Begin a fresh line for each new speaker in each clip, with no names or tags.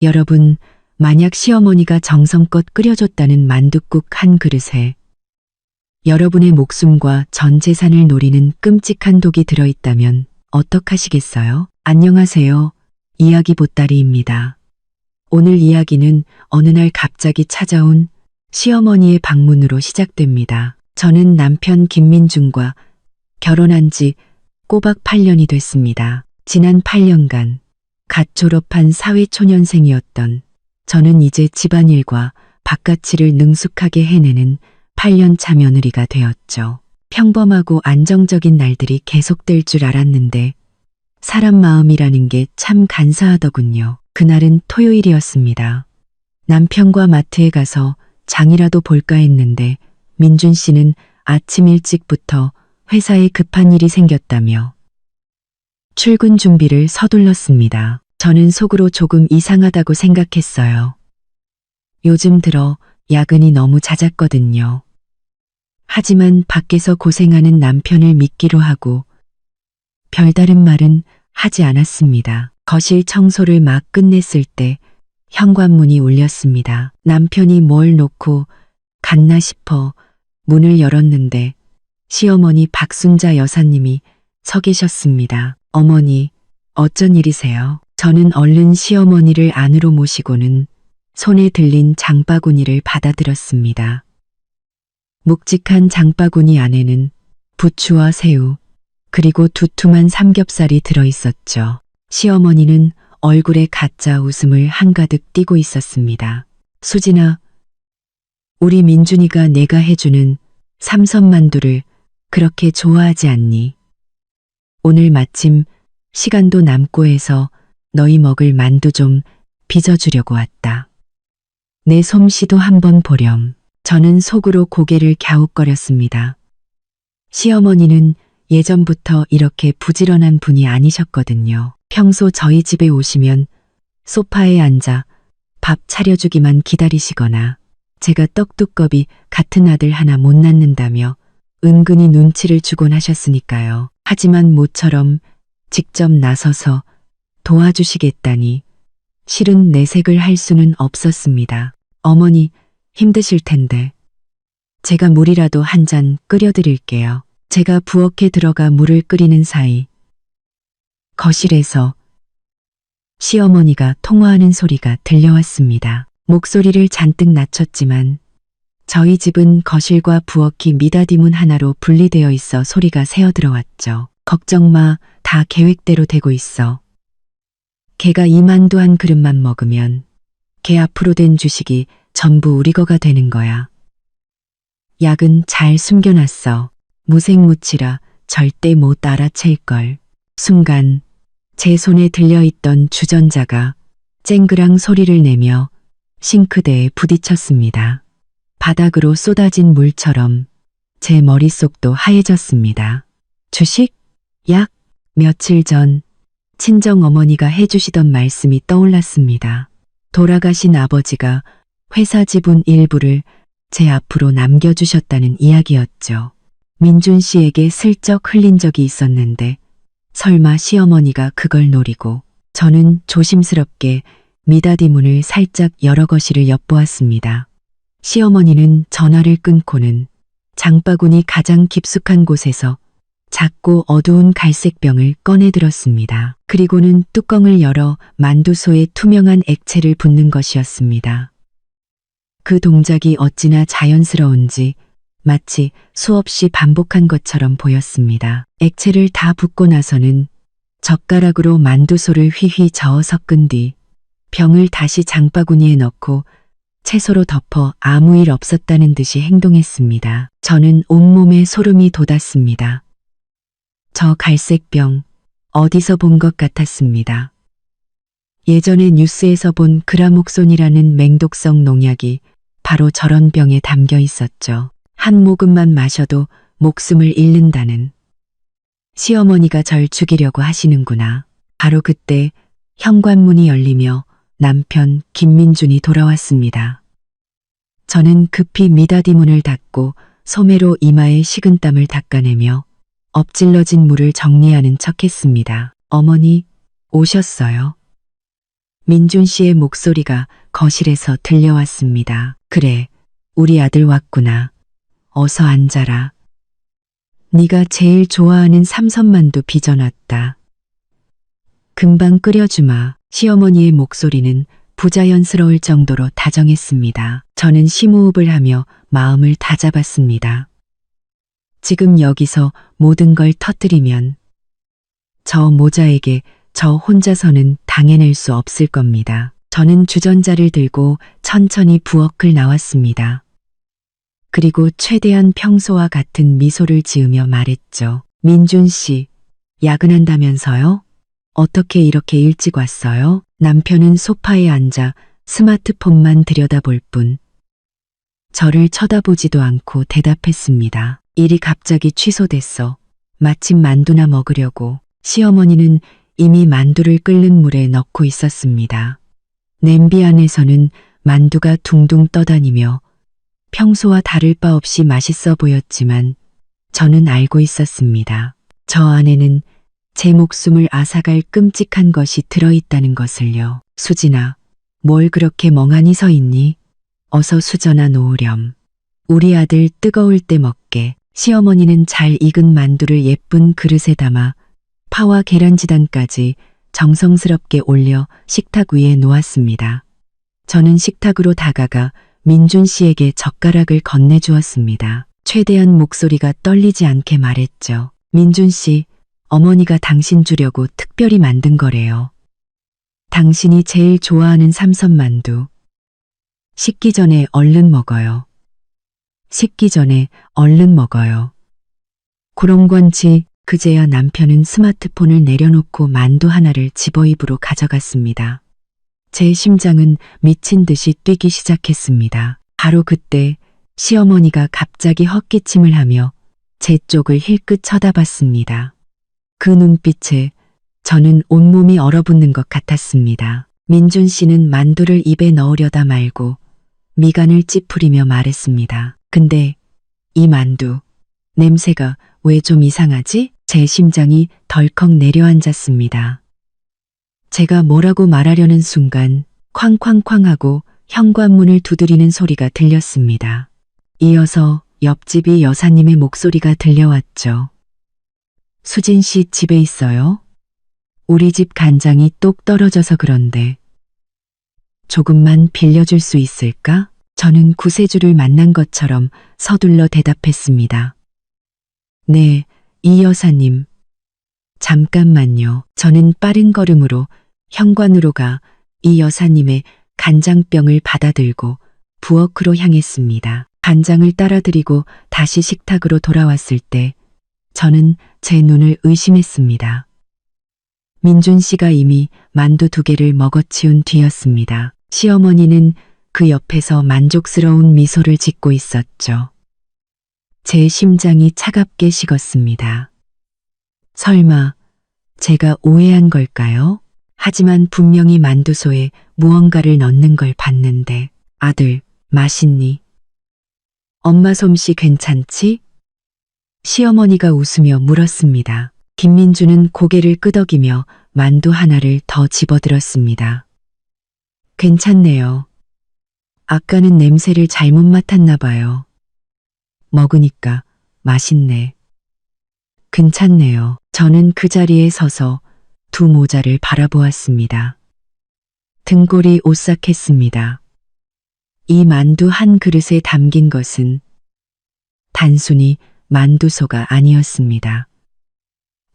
여러분, 만약 시어머니가 정성껏 끓여줬다는 만둣국 한 그릇에 여러분의 목숨과 전 재산을 노리는 끔찍한 독이 들어있다면 어떡하시겠어요? 안녕하세요. 이야기 보따리입니다. 오늘 이야기는 어느 날 갑자기 찾아온 시어머니의 방문으로 시작됩니다. 저는 남편 김민준과 결혼한 지 꼬박 8년이 됐습니다. 지난 8년간 갓 졸업한 사회초년생이었던 저는 이제 집안일과 바깥일을 능숙하게 해내는 8년차 며느리가 되었죠. 평범하고 안정적인 날들이 계속될 줄 알았는데 사람 마음이라는 게 참 간사하더군요. 그날은 토요일이었습니다. 남편과 마트에 가서 장이라도 볼까 했는데 민준 씨는 아침 일찍부터 회사에 급한 일이 생겼다며 출근 준비를 서둘렀습니다. 저는 속으로 조금 이상하다고 생각했어요. 요즘 들어 야근이 너무 잦았거든요. 하지만 밖에서 고생하는 남편을 믿기로 하고 별다른 말은 하지 않았습니다. 거실 청소를 막 끝냈을 때 현관문이 울렸습니다. 남편이 뭘 놓고 갔나 싶어 문을 열었는데 시어머니 박순자 여사님이 서 계셨습니다. 어머니, 어쩐 일이세요? 저는 얼른 시어머니를 안으로 모시고는 손에 들린 장바구니를 받아들었습니다. 묵직한 장바구니 안에는 부추와 새우, 그리고 두툼한 삼겹살이 들어있었죠. 시어머니는 얼굴에 가짜 웃음을 한가득 띠고 있었습니다. 수진아, 우리 민준이가 내가 해주는 삼선만두를 그렇게 좋아하지 않니? 오늘 마침 시간도 남고 해서 너희 먹을 만두 좀 빚어주려고 왔다. 내 솜씨도 한번 보렴. 저는 속으로 고개를 갸웃거렸습니다. 시어머니는 예전부터 이렇게 부지런한 분이 아니셨거든요. 평소 저희 집에 오시면 소파에 앉아 밥 차려주기만 기다리시거나 제가 떡두꺼비 같은 아들 하나 못 낳는다며 은근히 눈치를 주곤 하셨으니까요. 하지만 모처럼 직접 나서서 도와주시겠다니 실은 내색을 할 수는 없었습니다. 어머니, 힘드실 텐데 제가 물이라도 한 잔 끓여드릴게요. 제가 부엌에 들어가 물을 끓이는 사이 거실에서 시어머니가 통화하는 소리가 들려왔습니다. 목소리를 잔뜩 낮췄지만 저희 집은 거실과 부엌이 미닫이문 하나로 분리되어 있어 소리가 새어 들어왔죠. 걱정 마, 다 계획대로 되고 있어. 걔가 이 만두 한 그릇만 먹으면 걔 앞으로 된 주식이 전부 우리 거가 되는 거야. 약은 잘 숨겨놨어. 무색무취라 절대 못 알아챌걸. 순간 제 손에 들려있던 주전자가 쨍그랑 소리를 내며 싱크대에 부딪혔습니다. 바닥으로 쏟아진 물처럼 제 머릿속도 하얘졌습니다. 주식? 약? 며칠 전 친정어머니가 해주시던 말씀이 떠올랐습니다. 돌아가신 아버지가 회사 지분 일부를 제 앞으로 남겨주셨다는 이야기였죠. 민준 씨에게 슬쩍 흘린 적이 있었는데 설마 시어머니가 그걸 노리고 저는 조심스럽게 미닫이 문을 살짝 열어 거실을 엿보았습니다. 시어머니는 전화를 끊고는 장바구니 가장 깊숙한 곳에서 작고 어두운 갈색 병을 꺼내 들었습니다. 그리고는 뚜껑을 열어 만두소에 투명한 액체를 붓는 것이었습니다. 그 동작이 어찌나 자연스러운지 마치 수없이 반복한 것처럼 보였습니다. 액체를 다 붓고 나서는 젓가락으로 만두소를 휘휘 저어 섞은 뒤 병을 다시 장바구니에 넣고 채소로 덮어 아무 일 없었다는 듯이 행동했습니다. 저는 온몸에 소름이 돋았습니다. 저 갈색 병 어디서 본 것 같았습니다. 예전에 뉴스에서 본 그라목손이라는 맹독성 농약이 바로 저런 병에 담겨 있었죠. 한 모금만 마셔도 목숨을 잃는다는. 시어머니가 절 죽이려고 하시는구나. 바로 그때 현관문이 열리며 남편 김민준이 돌아왔습니다. 저는 급히 미닫이 문을 닫고 소매로 이마에 식은땀을 닦아내며 엎질러진 물을 정리하는 척했습니다. 어머니, 오셨어요. 민준 씨의 목소리가 거실에서 들려왔습니다. 그래, 우리 아들 왔구나. 어서 앉아라. 네가 제일 좋아하는 삼선만두 빚어놨다. 금방 끓여주마. 시어머니의 목소리는 부자연스러울 정도로 다정했습니다. 저는 심호흡을 하며 마음을 다잡았습니다. 지금 여기서 모든 걸 터뜨리면 저 모자에게 저 혼자서는 당해낼 수 없을 겁니다. 저는 주전자를 들고 천천히 부엌을 나왔습니다. 그리고 최대한 평소와 같은 미소를 지으며 말했죠. 민준 씨, 야근한다면서요? 어떻게 이렇게 일찍 왔어요? 남편은 소파에 앉아 스마트폰만 들여다볼 뿐 저를 쳐다보지도 않고 대답했습니다. 일이 갑자기 취소됐어. 마침 만두나 먹으려고. 시어머니는 이미 만두를 끓는 물에 넣고 있었습니다. 냄비 안에서는 만두가 둥둥 떠다니며 평소와 다를 바 없이 맛있어 보였지만 저는 알고 있었습니다. 저 안에는 제 목숨을 앗아갈 끔찍한 것이 들어있다는 것을요. 수진아, 뭘 그렇게 멍하니 서 있니? 어서 수저나 놓으렴. 우리 아들 뜨거울 때 먹게. 시어머니는 잘 익은 만두를 예쁜 그릇에 담아 파와 계란지단까지 정성스럽게 올려 식탁 위에 놓았습니다. 저는 식탁으로 다가가 민준 씨에게 젓가락을 건네주었습니다. 최대한 목소리가 떨리지 않게 말했죠. 민준 씨, 어머니가 당신 주려고 특별히 만든 거래요. 당신이 제일 좋아하는 삼선만두. 식기 전에 얼른 먹어요. 식기 전에 얼른 먹어요. 그런건지 그제야 남편은 스마트폰을 내려놓고 만두 하나를 집어 입으로 가져갔습니다. 제 심장은 미친 듯이 뛰기 시작했습니다. 바로 그때 시어머니가 갑자기 헛기침을 하며 제 쪽을 힐끗 쳐다봤습니다. 그 눈빛에 저는 온몸이 얼어붙는 것 같았습니다. 민준 씨는 만두를 입에 넣으려다 말고 미간을 찌푸리며 말했습니다. 근데 이 만두, 냄새가 왜 좀 이상하지? 제 심장이 덜컥 내려앉았습니다. 제가 뭐라고 말하려는 순간 쾅쾅쾅 하고 현관문을 두드리는 소리가 들렸습니다. 이어서 옆집이 여사님의 목소리가 들려왔죠. 수진 씨 집에 있어요? 우리 집 간장이 똑 떨어져서 그런데 조금만 빌려줄 수 있을까? 저는 구세주를 만난 것처럼 서둘러 대답했습니다. 네, 이 여사님. 잠깐만요. 저는 빠른 걸음으로 현관으로 가 이 여사님의 간장병을 받아들고 부엌으로 향했습니다. 간장을 따라드리고 다시 식탁으로 돌아왔을 때 저는 제 눈을 의심했습니다. 민준 씨가 이미 만두 2개를 먹어치운 뒤였습니다. 시어머니는 그 옆에서 만족스러운 미소를 짓고 있었죠. 제 심장이 차갑게 식었습니다. 설마 제가 오해한 걸까요? 하지만 분명히 만두소에 무언가를 넣는 걸 봤는데 아들, 맛있니? 엄마 솜씨 괜찮지? 시어머니가 웃으며 물었습니다. 김민주는 고개를 끄덕이며 만두 하나를 더 집어들었습니다. 괜찮네요. 아까는 냄새를 잘못 맡았나 봐요. 먹으니까 맛있네. 괜찮네요. 저는 그 자리에 서서 2 모자를 바라보았습니다. 등골이 오싹했습니다. 이 만두 한 그릇에 담긴 것은 단순히 만두소가 아니었습니다.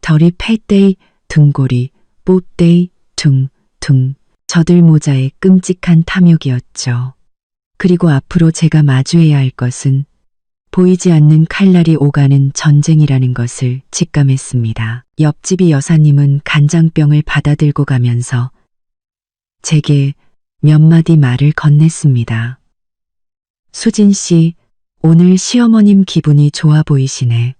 덜이 팰때의 등골이 뽀때의 둥둥 저들 모자의 끔찍한 탐욕이었죠. 그리고 앞으로 제가 마주해야 할 것은 보이지 않는 칼날이 오가는 전쟁이라는 것을 직감했습니다. 옆집이 여사님은 간장병을 받아들고 가면서 제게 몇 마디 말을 건넸습니다. 수진 씨, 오늘 시어머님 기분이 좋아 보이시네.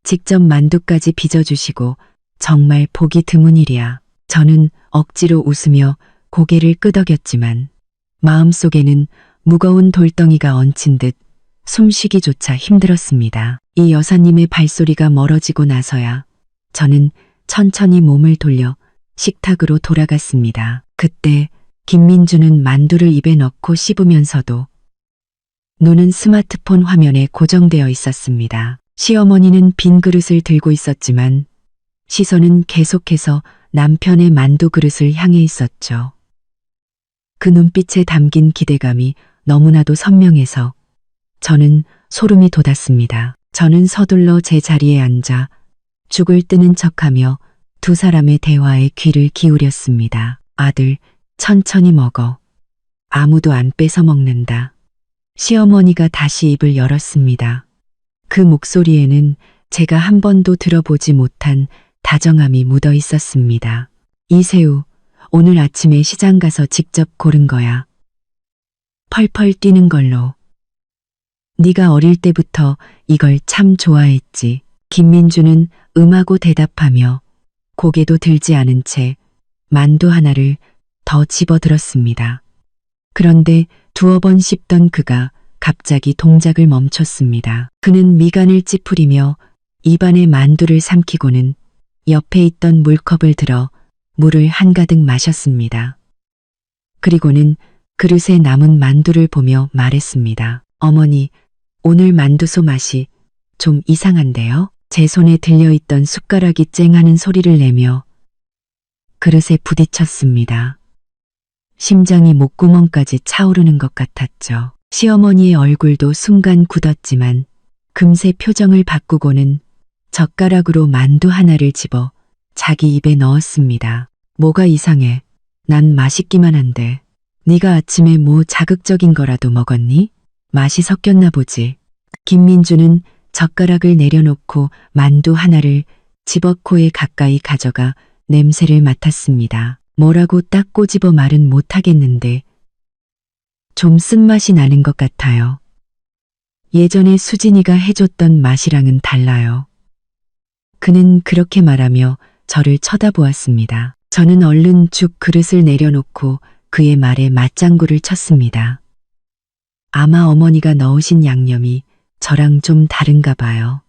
직접 만두까지 빚어주시고 정말 보기 드문 일이야. 저는 억지로 웃으며 고개를 끄덕였지만 마음속에는 무거운 돌덩이가 얹힌 듯 숨쉬기조차 힘들었습니다. 이 여사님의 발소리가 멀어지고 나서야 저는 천천히 몸을 돌려 식탁으로 돌아갔습니다. 그때 김민주는 만두를 입에 넣고 씹으면서도 눈은 스마트폰 화면에 고정되어 있었습니다. 시어머니는 빈 그릇을 들고 있었지만 시선은 계속해서 남편의 만두 그릇을 향해 있었죠. 그 눈빛에 담긴 기대감이 너무나도 선명해서 저는 소름이 돋았습니다. 저는 서둘러 제 자리에 앉아 죽을 뜨는 척하며 두 사람의 대화에 귀를 기울였습니다. 아들, 천천히 먹어. 아무도 안 뺏어 먹는다. 시어머니가 다시 입을 열었습니다. 그 목소리에는 제가 한 번도 들어보지 못한 다정함이 묻어 있었습니다. 이 새우, 오늘 아침에 시장 가서 직접 고른 거야. 펄펄 뛰는 걸로. 네가 어릴 때부터 이걸 참 좋아했지. 김민주는 음하고 대답하며 고개도 들지 않은 채 만두 하나를 더 집어들었습니다. 그런데 두어 번 씹던 그가 갑자기 동작을 멈췄습니다. 그는 미간을 찌푸리며 입안에 만두를 삼키고는 옆에 있던 물컵을 들어 물을 한가득 마셨습니다. 그리고는 그릇에 남은 만두를 보며 말했습니다. 어머니, 오늘 만두소 맛이 좀 이상한데요? 제 손에 들려있던 숟가락이 쨍하는 소리를 내며 그릇에 부딪혔습니다. 심장이 목구멍까지 차오르는 것 같았죠. 시어머니의 얼굴도 순간 굳었지만 금세 표정을 바꾸고는 젓가락으로 만두 하나를 집어 자기 입에 넣었습니다. 뭐가 이상해. 난 맛있기만 한데. 네가 아침에 뭐 자극적인 거라도 먹었니? 맛이 섞였나 보지. 김민주는 젓가락을 내려놓고 만두 하나를 집어 코에 가까이 가져가 냄새를 맡았습니다. 뭐라고 딱 꼬집어 말은 못하겠는데 좀 쓴맛이 나는 것 같아요. 예전에 수진이가 해줬던 맛이랑은 달라요. 그는 그렇게 말하며 저를 쳐다보았습니다. 저는 얼른 죽 그릇을 내려놓고 그의 말에 맞장구를 쳤습니다. 아마 어머니가 넣으신 양념이 저랑 좀 다른가 봐요.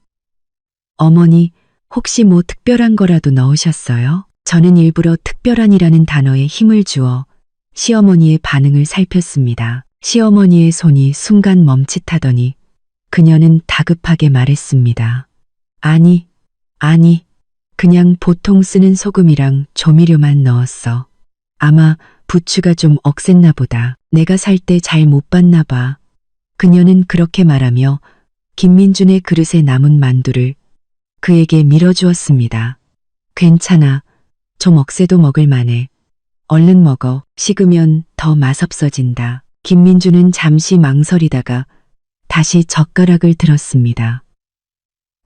어머니, 혹시 뭐 특별한 거라도 넣으셨어요? 저는 일부러 특별한이라는 단어에 힘을 주어 시어머니의 반응을 살폈습니다. 시어머니의 손이 순간 멈칫하더니 그녀는 다급하게 말했습니다. 아니, 그냥 보통 쓰는 소금이랑 조미료만 넣었어. 아마 부추가 좀 억셌나 보다. 내가 살 때 잘 못 봤나 봐. 그녀는 그렇게 말하며 김민준의 그릇에 남은 만두를 그에게 밀어주었습니다. 괜찮아. 좀 억세도 먹을 만해. 얼른 먹어. 식으면 더 맛없어진다. 김민주는 잠시 망설이다가 다시 젓가락을 들었습니다.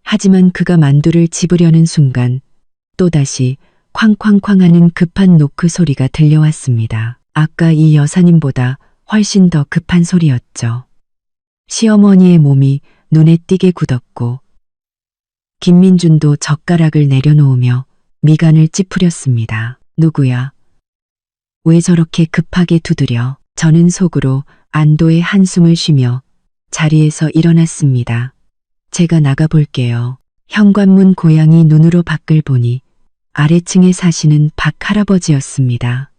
하지만 그가 만두를 집으려는 순간 또다시 쾅쾅쾅 하는 급한 노크 소리가 들려왔습니다. 아까 이 여사님보다 훨씬 더 급한 소리였죠. 시어머니의 몸이 눈에 띄게 굳었고 김민준도 젓가락을 내려놓으며 미간을 찌푸렸습니다. 누구야? 왜 저렇게 급하게 두드려? 저는 속으로 안도의 한숨을 쉬며 자리에서 일어났습니다. 제가 나가볼게요. 현관문 고양이 눈으로 밖을 보니 아래층에 사시는 박 할아버지였습니다.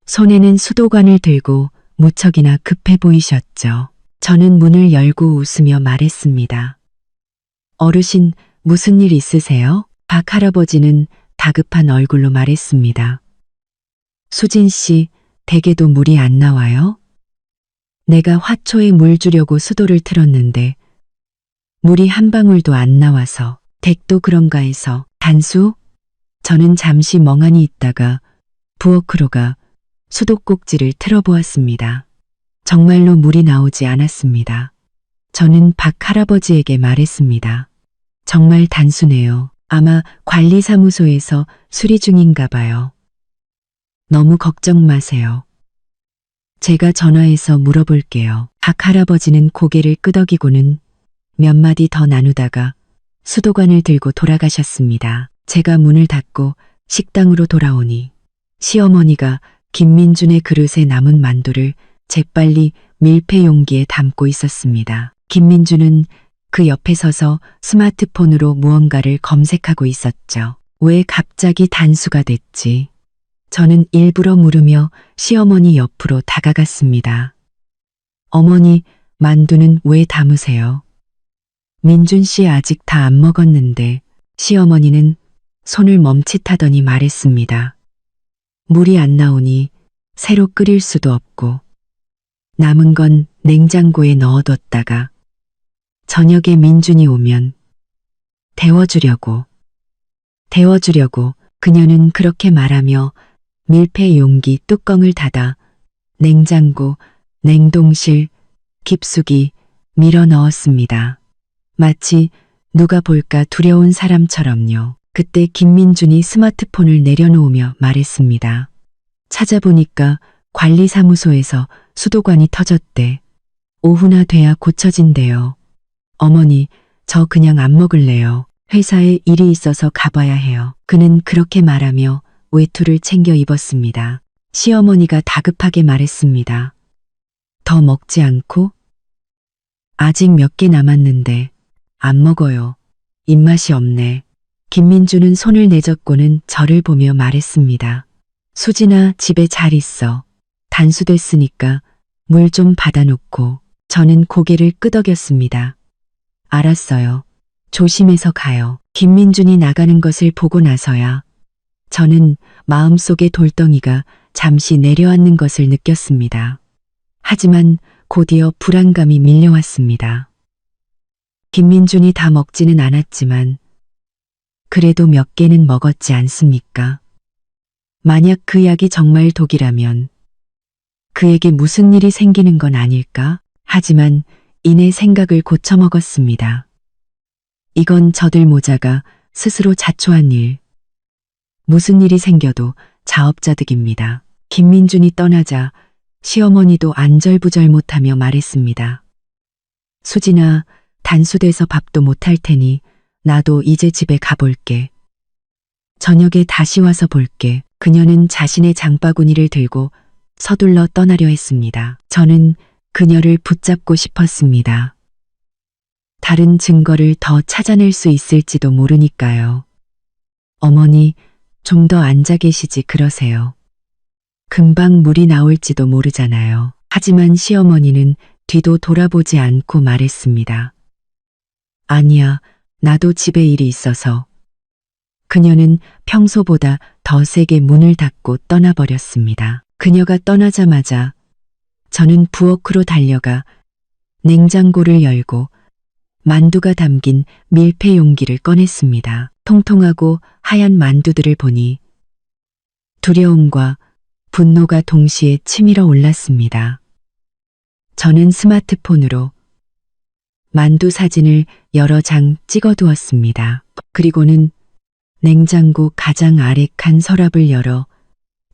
손에는 수도관을 들고 무척이나 급해 보이셨죠. 저는 문을 열고 웃으며 말했습니다. 어르신, 무슨 일 있으세요? 박 할아버지는 다급한 얼굴로 말했습니다. 수진 씨, 댁에도 물이 안 나와요? 내가 화초에 물 주려고 수도를 틀었는데 물이 한 방울도 안 나와서 댁도 그런가 해서. 단수? 저는 잠시 멍하니 있다가 부엌으로가 수도꼭지를 틀어보았습니다. 정말로 물이 나오지 않았습니다. 저는 박 할아버지에게 말했습니다. 정말 단수네요. 아마 관리사무소에서 수리 중인가 봐요. 너무 걱정 마세요. 제가 전화해서 물어볼게요. 박 할아버지는 고개를 끄덕이고는 몇 마디 더 나누다가 수도관을 들고 돌아가셨습니다. 제가 문을 닫고 식당으로 돌아오니 시어머니가 김민준의 그릇에 남은 만두를 재빨리 밀폐 용기에 담고 있었습니다. 김민준은 그 옆에 서서 스마트폰으로 무언가를 검색하고 있었죠. 왜 갑자기 단수가 됐지? 저는 일부러 물으며 시어머니 옆으로 다가갔습니다. 어머니, 만두는 왜 담으세요? 민준 씨 아직 다 안 먹었는데 시어머니는 손을 멈칫하더니 말했습니다. 물이 안 나오니 새로 끓일 수도 없고 남은 건 냉장고에 넣어뒀다가 저녁에 민준이 오면 데워주려고 그녀는 그렇게 말하며 밀폐 용기 뚜껑을 닫아 냉장고, 냉동실, 깊숙이 밀어 넣었습니다. 마치 누가 볼까 두려운 사람처럼요. 그때 김민준이 스마트폰을 내려놓으며 말했습니다. 찾아보니까 관리사무소에서 수도관이 터졌대. 오후나 돼야 고쳐진대요. 어머니, 저 그냥 안 먹을래요. 회사에 일이 있어서 가봐야 해요. 그는 그렇게 말하며 외투를 챙겨 입었습니다. 시어머니가 다급하게 말했습니다. 더 먹지 않고? 아직 몇 개 남았는데 안 먹어요. 입맛이 없네. 김민주는 손을 내젓고는 저를 보며 말했습니다. 수진아, 집에 잘 있어. 단수됐으니까 물 좀 받아놓고. 저는 고개를 끄덕였습니다. 알았어요. 조심해서 가요. 김민준이 나가는 것을 보고 나서야 저는 마음속의 돌덩이가 잠시 내려앉는 것을 느꼈습니다. 하지만 곧이어 불안감이 밀려왔습니다. 김민준이 다 먹지는 않았지만 그래도 몇 개는 먹었지 않습니까? 만약 그 약이 정말 독이라면 그에게 무슨 일이 생기는 건 아닐까? 하지만 이내 생각을 고쳐먹었습니다. 이건 저들 모자가 스스로 자초한 일. 무슨 일이 생겨도 자업자득입니다. 김민준이 떠나자 시어머니도 안절부절 못하며 말했습니다. 수진아, 단수돼서 밥도 못할 테니 나도 이제 집에 가볼게. 저녁에 다시 와서 볼게. 그녀는 자신의 장바구니를 들고 서둘러 떠나려 했습니다. 저는 그녀를 붙잡고 싶었습니다. 다른 증거를 더 찾아낼 수 있을지도 모르니까요. 어머니, 좀 더 앉아 계시지 그러세요. 금방 물이 나올지도 모르잖아요. 하지만 시어머니는 뒤도 돌아보지 않고 말했습니다. 아니야, 나도 집에 일이 있어서. 그녀는 평소보다 더 세게 문을 닫고 떠나버렸습니다. 그녀가 떠나자마자 저는 부엌으로 달려가 냉장고를 열고 만두가 담긴 밀폐 용기를 꺼냈습니다. 통통하고 하얀 만두들을 보니 두려움과 분노가 동시에 치밀어 올랐습니다. 저는 스마트폰으로 만두 사진을 여러 장 찍어두었습니다. 그리고는 냉장고 가장 아래 칸 서랍을 열어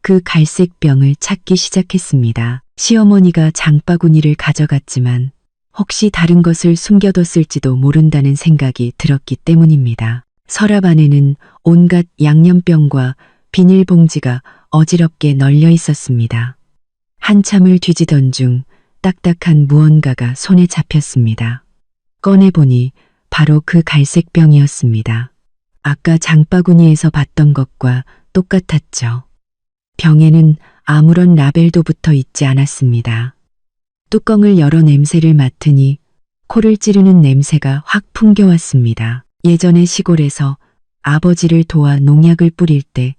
그 갈색 병을 찾기 시작했습니다. 시어머니가 장바구니를 가져갔지만 혹시 다른 것을 숨겨뒀을지도 모른다는 생각이 들었기 때문입니다. 서랍 안에는 온갖 양념병과 비닐봉지가 어지럽게 널려 있었습니다. 한참을 뒤지던 중 딱딱한 무언가가 손에 잡혔습니다. 꺼내보니 바로 그 갈색 병이었습니다. 아까 장바구니에서 봤던 것과 똑같았죠. 병에는 아무런 라벨도 붙어 있지 않았습니다. 뚜껑을 열어 냄새를 맡으니 코를 찌르는 냄새가 확 풍겨왔습니다. 예전에 시골에서 아버지를 도와 농약을 뿌릴 때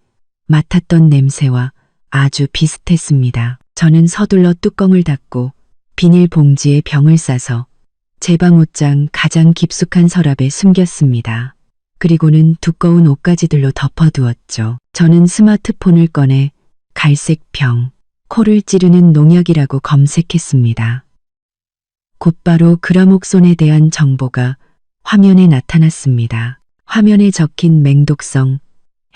맡았던 냄새와 아주 비슷했습니다. 저는 서둘러 뚜껑을 닫고 비닐봉지에 병을 싸서 제 방 옷장 가장 깊숙한 서랍에 숨겼습니다. 그리고는 두꺼운 옷가지들로 덮어두었죠. 저는 스마트폰을 꺼내 갈색 병, 코를 찌르는 농약이라고 검색했습니다. 곧바로 그라목손에 대한 정보가 화면에 나타났습니다. 화면에 적힌 맹독성,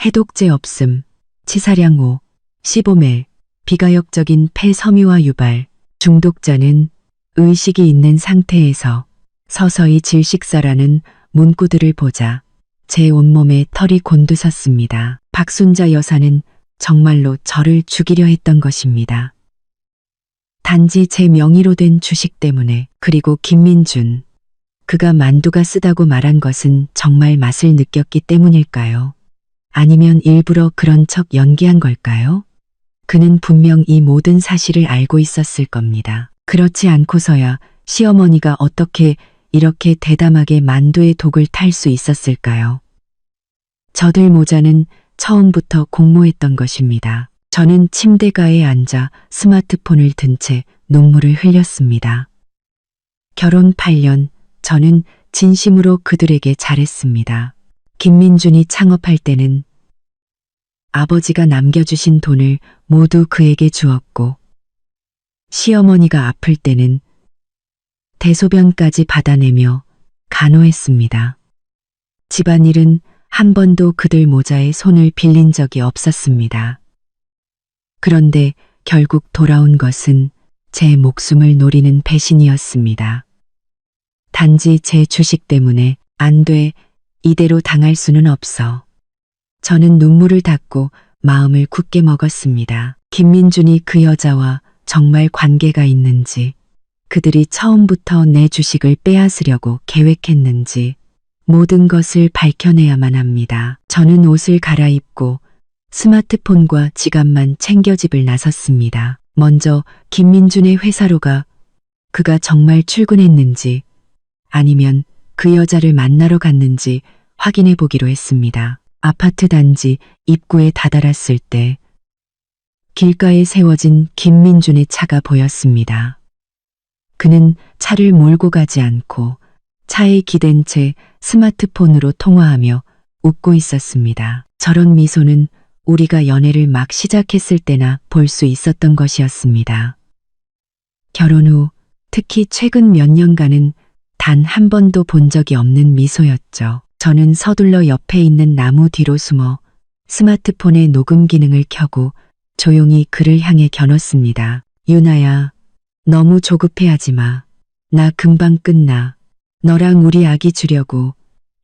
해독제 없음, 치사량 5, 15멜, 비가역적인 폐섬유화 유발, 중독자는 의식이 있는 상태에서 서서히 질식사라는 문구들을 보자 제 온몸에 털이 곤두섰습니다. 박순자 여사는 정말로 저를 죽이려 했던 것입니다. 단지 제 명의로 된 주식 때문에. 그리고 김민준, 그가 만두가 쓰다고 말한 것은 정말 맛을 느꼈기 때문일까요? 아니면 일부러 그런 척 연기한 걸까요? 그는 분명 이 모든 사실을 알고 있었을 겁니다. 그렇지 않고서야 시어머니가 어떻게 이렇게 대담하게 만두의 독을 탈 수 있었을까요? 저들 모자는 처음부터 공모했던 것입니다. 저는 침대가에 앉아 스마트폰을 든 채 눈물을 흘렸습니다. 결혼 8년, 저는 진심으로 그들에게 잘했습니다. 김민준이 창업할 때는 아버지가 남겨주신 돈을 모두 그에게 주었고, 시어머니가 아플 때는 대소변까지 받아내며 간호했습니다. 집안일은 한 번도 그들 모자에 손을 빌린 적이 없었습니다. 그런데 결국 돌아온 것은 제 목숨을 노리는 배신이었습니다. 단지 제 주식 때문에 안 돼, 이대로 당할 수는 없어. 저는 눈물을 닦고 마음을 굳게 먹었습니다. 김민준이 그 여자와 정말 관계가 있는지, 그들이 처음부터 내 주식을 빼앗으려고 계획했는지 모든 것을 밝혀내야만 합니다. 저는 옷을 갈아입고 스마트폰과 지갑만 챙겨 집을 나섰습니다. 먼저 김민준의 회사로 가 그가 정말 출근했는지 아니면 그 여자를 만나러 갔는지 확인해 보기로 했습니다. 아파트 단지 입구에 다다랐을 때 길가에 세워진 김민준의 차가 보였습니다. 그는 차를 몰고 가지 않고 차에 기댄 채 스마트폰으로 통화하며 웃고 있었습니다. 저런 미소는 우리가 연애를 막 시작했을 때나 볼 수 있었던 것이었습니다. 결혼 후 특히 최근 몇 년간은 단 한 번도 본 적이 없는 미소였죠. 저는 서둘러 옆에 있는 나무 뒤로 숨어 스마트폰의 녹음 기능을 켜고 조용히 그를 향해 겨눴습니다. 유나야, 너무 조급해하지 마. 나 금방 끝나. 너랑 우리 아기 주려고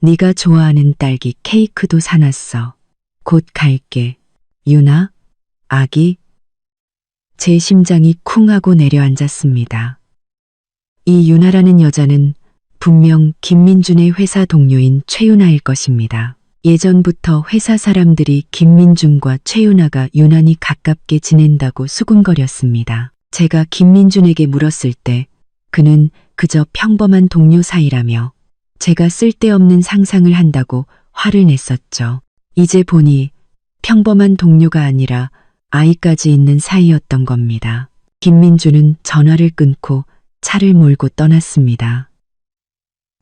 네가 좋아하는 딸기 케이크도 사놨어. 곧 갈게. 유나? 아기? 제 심장이 쿵 하고 내려앉았습니다. 이 유나라는 여자는 분명 김민준의 회사 동료인 최유나일 것입니다. 예전부터 회사 사람들이 김민준과 최유나가 유난히 가깝게 지낸다고 수군거렸습니다. 제가 김민준에게 물었을 때 그는 그저 평범한 동료 사이라며 제가 쓸데없는 상상을 한다고 화를 냈었죠. 이제 보니 평범한 동료가 아니라 아이까지 있는 사이였던 겁니다. 김민준은 전화를 끊고 차를 몰고 떠났습니다.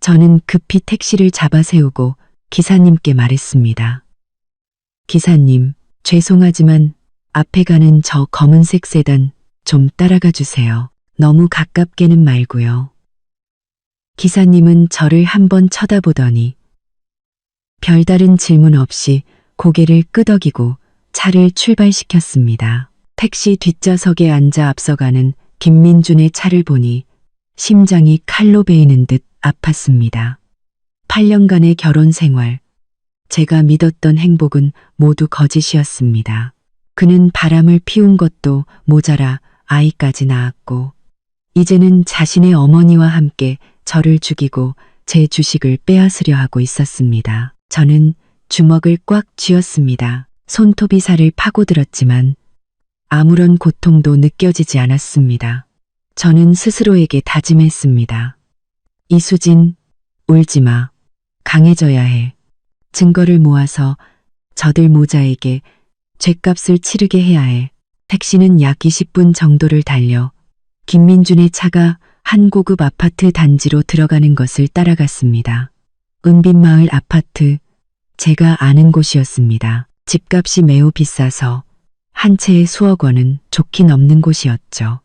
저는 급히 택시를 잡아 세우고 기사님께 말했습니다. 기사님, 죄송하지만 앞에 가는 저 검은색 세단 좀 따라가 주세요. 너무 가깝게는 말고요. 기사님은 저를 한번 쳐다보더니 별다른 질문 없이 고개를 끄덕이고 차를 출발시켰습니다. 택시 뒷좌석에 앉아 앞서가는 김민준의 차를 보니 심장이 칼로 베이는 듯 아팠습니다. 8년간의 결혼 생활, 제가 믿었던 행복은 모두 거짓이었습니다. 그는 바람을 피운 것도 모자라 아이까지 낳았고, 이제는 자신의 어머니와 함께 저를 죽이고 제 주식을 빼앗으려 하고 있었습니다. 저는 주먹을 꽉 쥐었습니다. 손톱이 살을 파고들었지만 아무런 고통도 느껴지지 않았습니다. 저는 스스로에게 다짐했습니다. 이수진, 울지 마. 강해져야 해. 증거를 모아서 저들 모자에게 죗값을 치르게 해야 해. 택시는 약 20분 정도를 달려 김민준의 차가 한 고급 아파트 단지로 들어가는 것을 따라갔습니다. 은빛마을 아파트, 제가 아는 곳이었습니다. 집값이 매우 비싸서 한 채에 수억 원은 좋게 넘는 곳이었죠.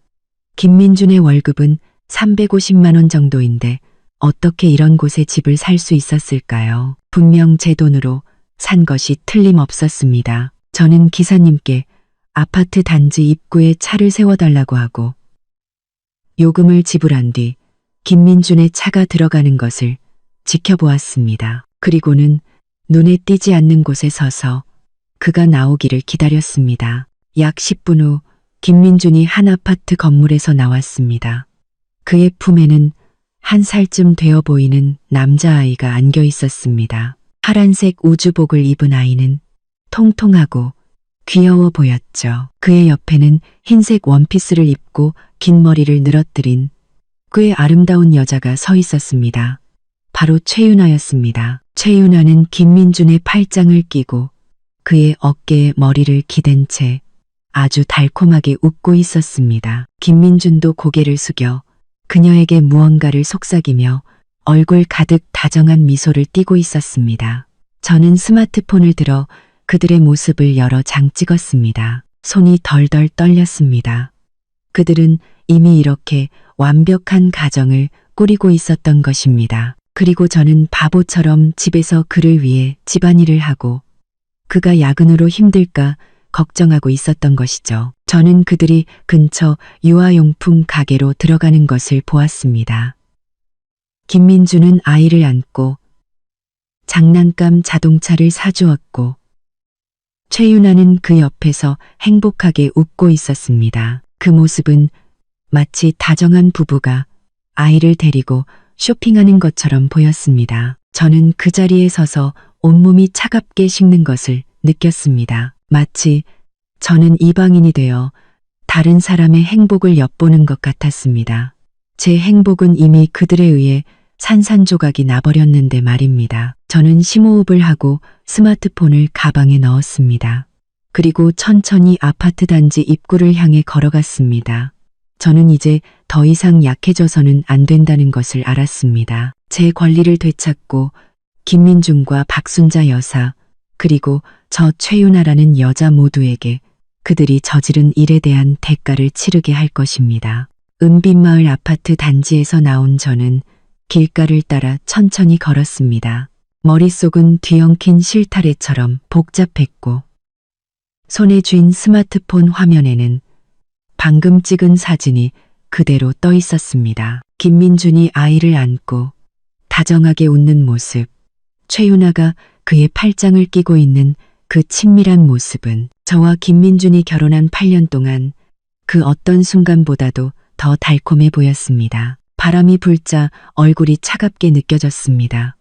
김민준의 월급은 350만 원 정도인데 어떻게 이런 곳에 집을 살 수 있었을까요? 분명 제 돈으로 산 것이 틀림없었습니다. 저는 기사님께 아파트 단지 입구에 차를 세워달라고 하고 요금을 지불한 뒤 김민준의 차가 들어가는 것을 지켜보았습니다. 그리고는 눈에 띄지 않는 곳에 서서 그가 나오기를 기다렸습니다. 약 10분 후 김민준이 한 아파트 건물에서 나왔습니다. 그의 품에는 한 살쯤 되어 보이는 남자아이가 안겨 있었습니다. 파란색 우주복을 입은 아이는 통통하고 귀여워 보였죠. 그의 옆에는 흰색 원피스를 입고 긴 머리를 늘어뜨린 꽤 아름다운 여자가 서 있었습니다. 바로 최윤아였습니다. 최윤아는 김민준의 팔짱을 끼고 그의 어깨에 머리를 기댄 채 아주 달콤하게 웃고 있었습니다. 김민준도 고개를 숙여 그녀에게 무언가를 속삭이며 얼굴 가득 다정한 미소를 띠고 있었습니다. 저는 스마트폰을 들어 그들의 모습을 여러 장 찍었습니다. 손이 덜덜 떨렸습니다. 그들은 이미 이렇게 완벽한 가정을 꾸리고 있었던 것입니다. 그리고 저는 바보처럼 집에서 그를 위해 집안일을 하고 그가 야근으로 힘들까 걱정하고 있었던 것이죠. 저는 그들이 근처 유아용품 가게로 들어가는 것을 보았습니다. 김민주는 아이를 안고 장난감 자동차를 사주었고 최윤아는 그 옆에서 행복하게 웃고 있었습니다. 그 모습은 마치 다정한 부부가 아이를 데리고 쇼핑하는 것처럼 보였습니다. 저는 그 자리에 서서 온몸이 차갑게 식는 것을 느꼈습니다. 마치 저는 이방인이 되어 다른 사람의 행복을 엿보는 것 같았습니다. 제 행복은 이미 그들에 의해 산산조각이 나버렸는데 말입니다. 저는 심호흡을 하고 스마트폰을 가방에 넣었습니다. 그리고 천천히 아파트 단지 입구를 향해 걸어갔습니다. 저는 이제 더 이상 약해져서는 안 된다는 것을 알았습니다. 제 권리를 되찾고 김민준과 박순자 여사 그리고 저 최윤아라는 여자 모두에게 그들이 저지른 일에 대한 대가를 치르게 할 것입니다. 은빛마을 아파트 단지에서 나온 저는 길가를 따라 천천히 걸었습니다. 머릿속은 뒤엉킨 실타래처럼 복잡했고 손에 쥔 스마트폰 화면에는 방금 찍은 사진이 그대로 떠 있었습니다. 김민준이 아이를 안고 다정하게 웃는 모습, 최윤아가 그의 팔짱을 끼고 있는 그 친밀한 모습은 저와 김민준이 결혼한 8년 동안 그 어떤 순간보다도 더 달콤해 보였습니다. 바람이 불자 얼굴이 차갑게 느껴졌습니다.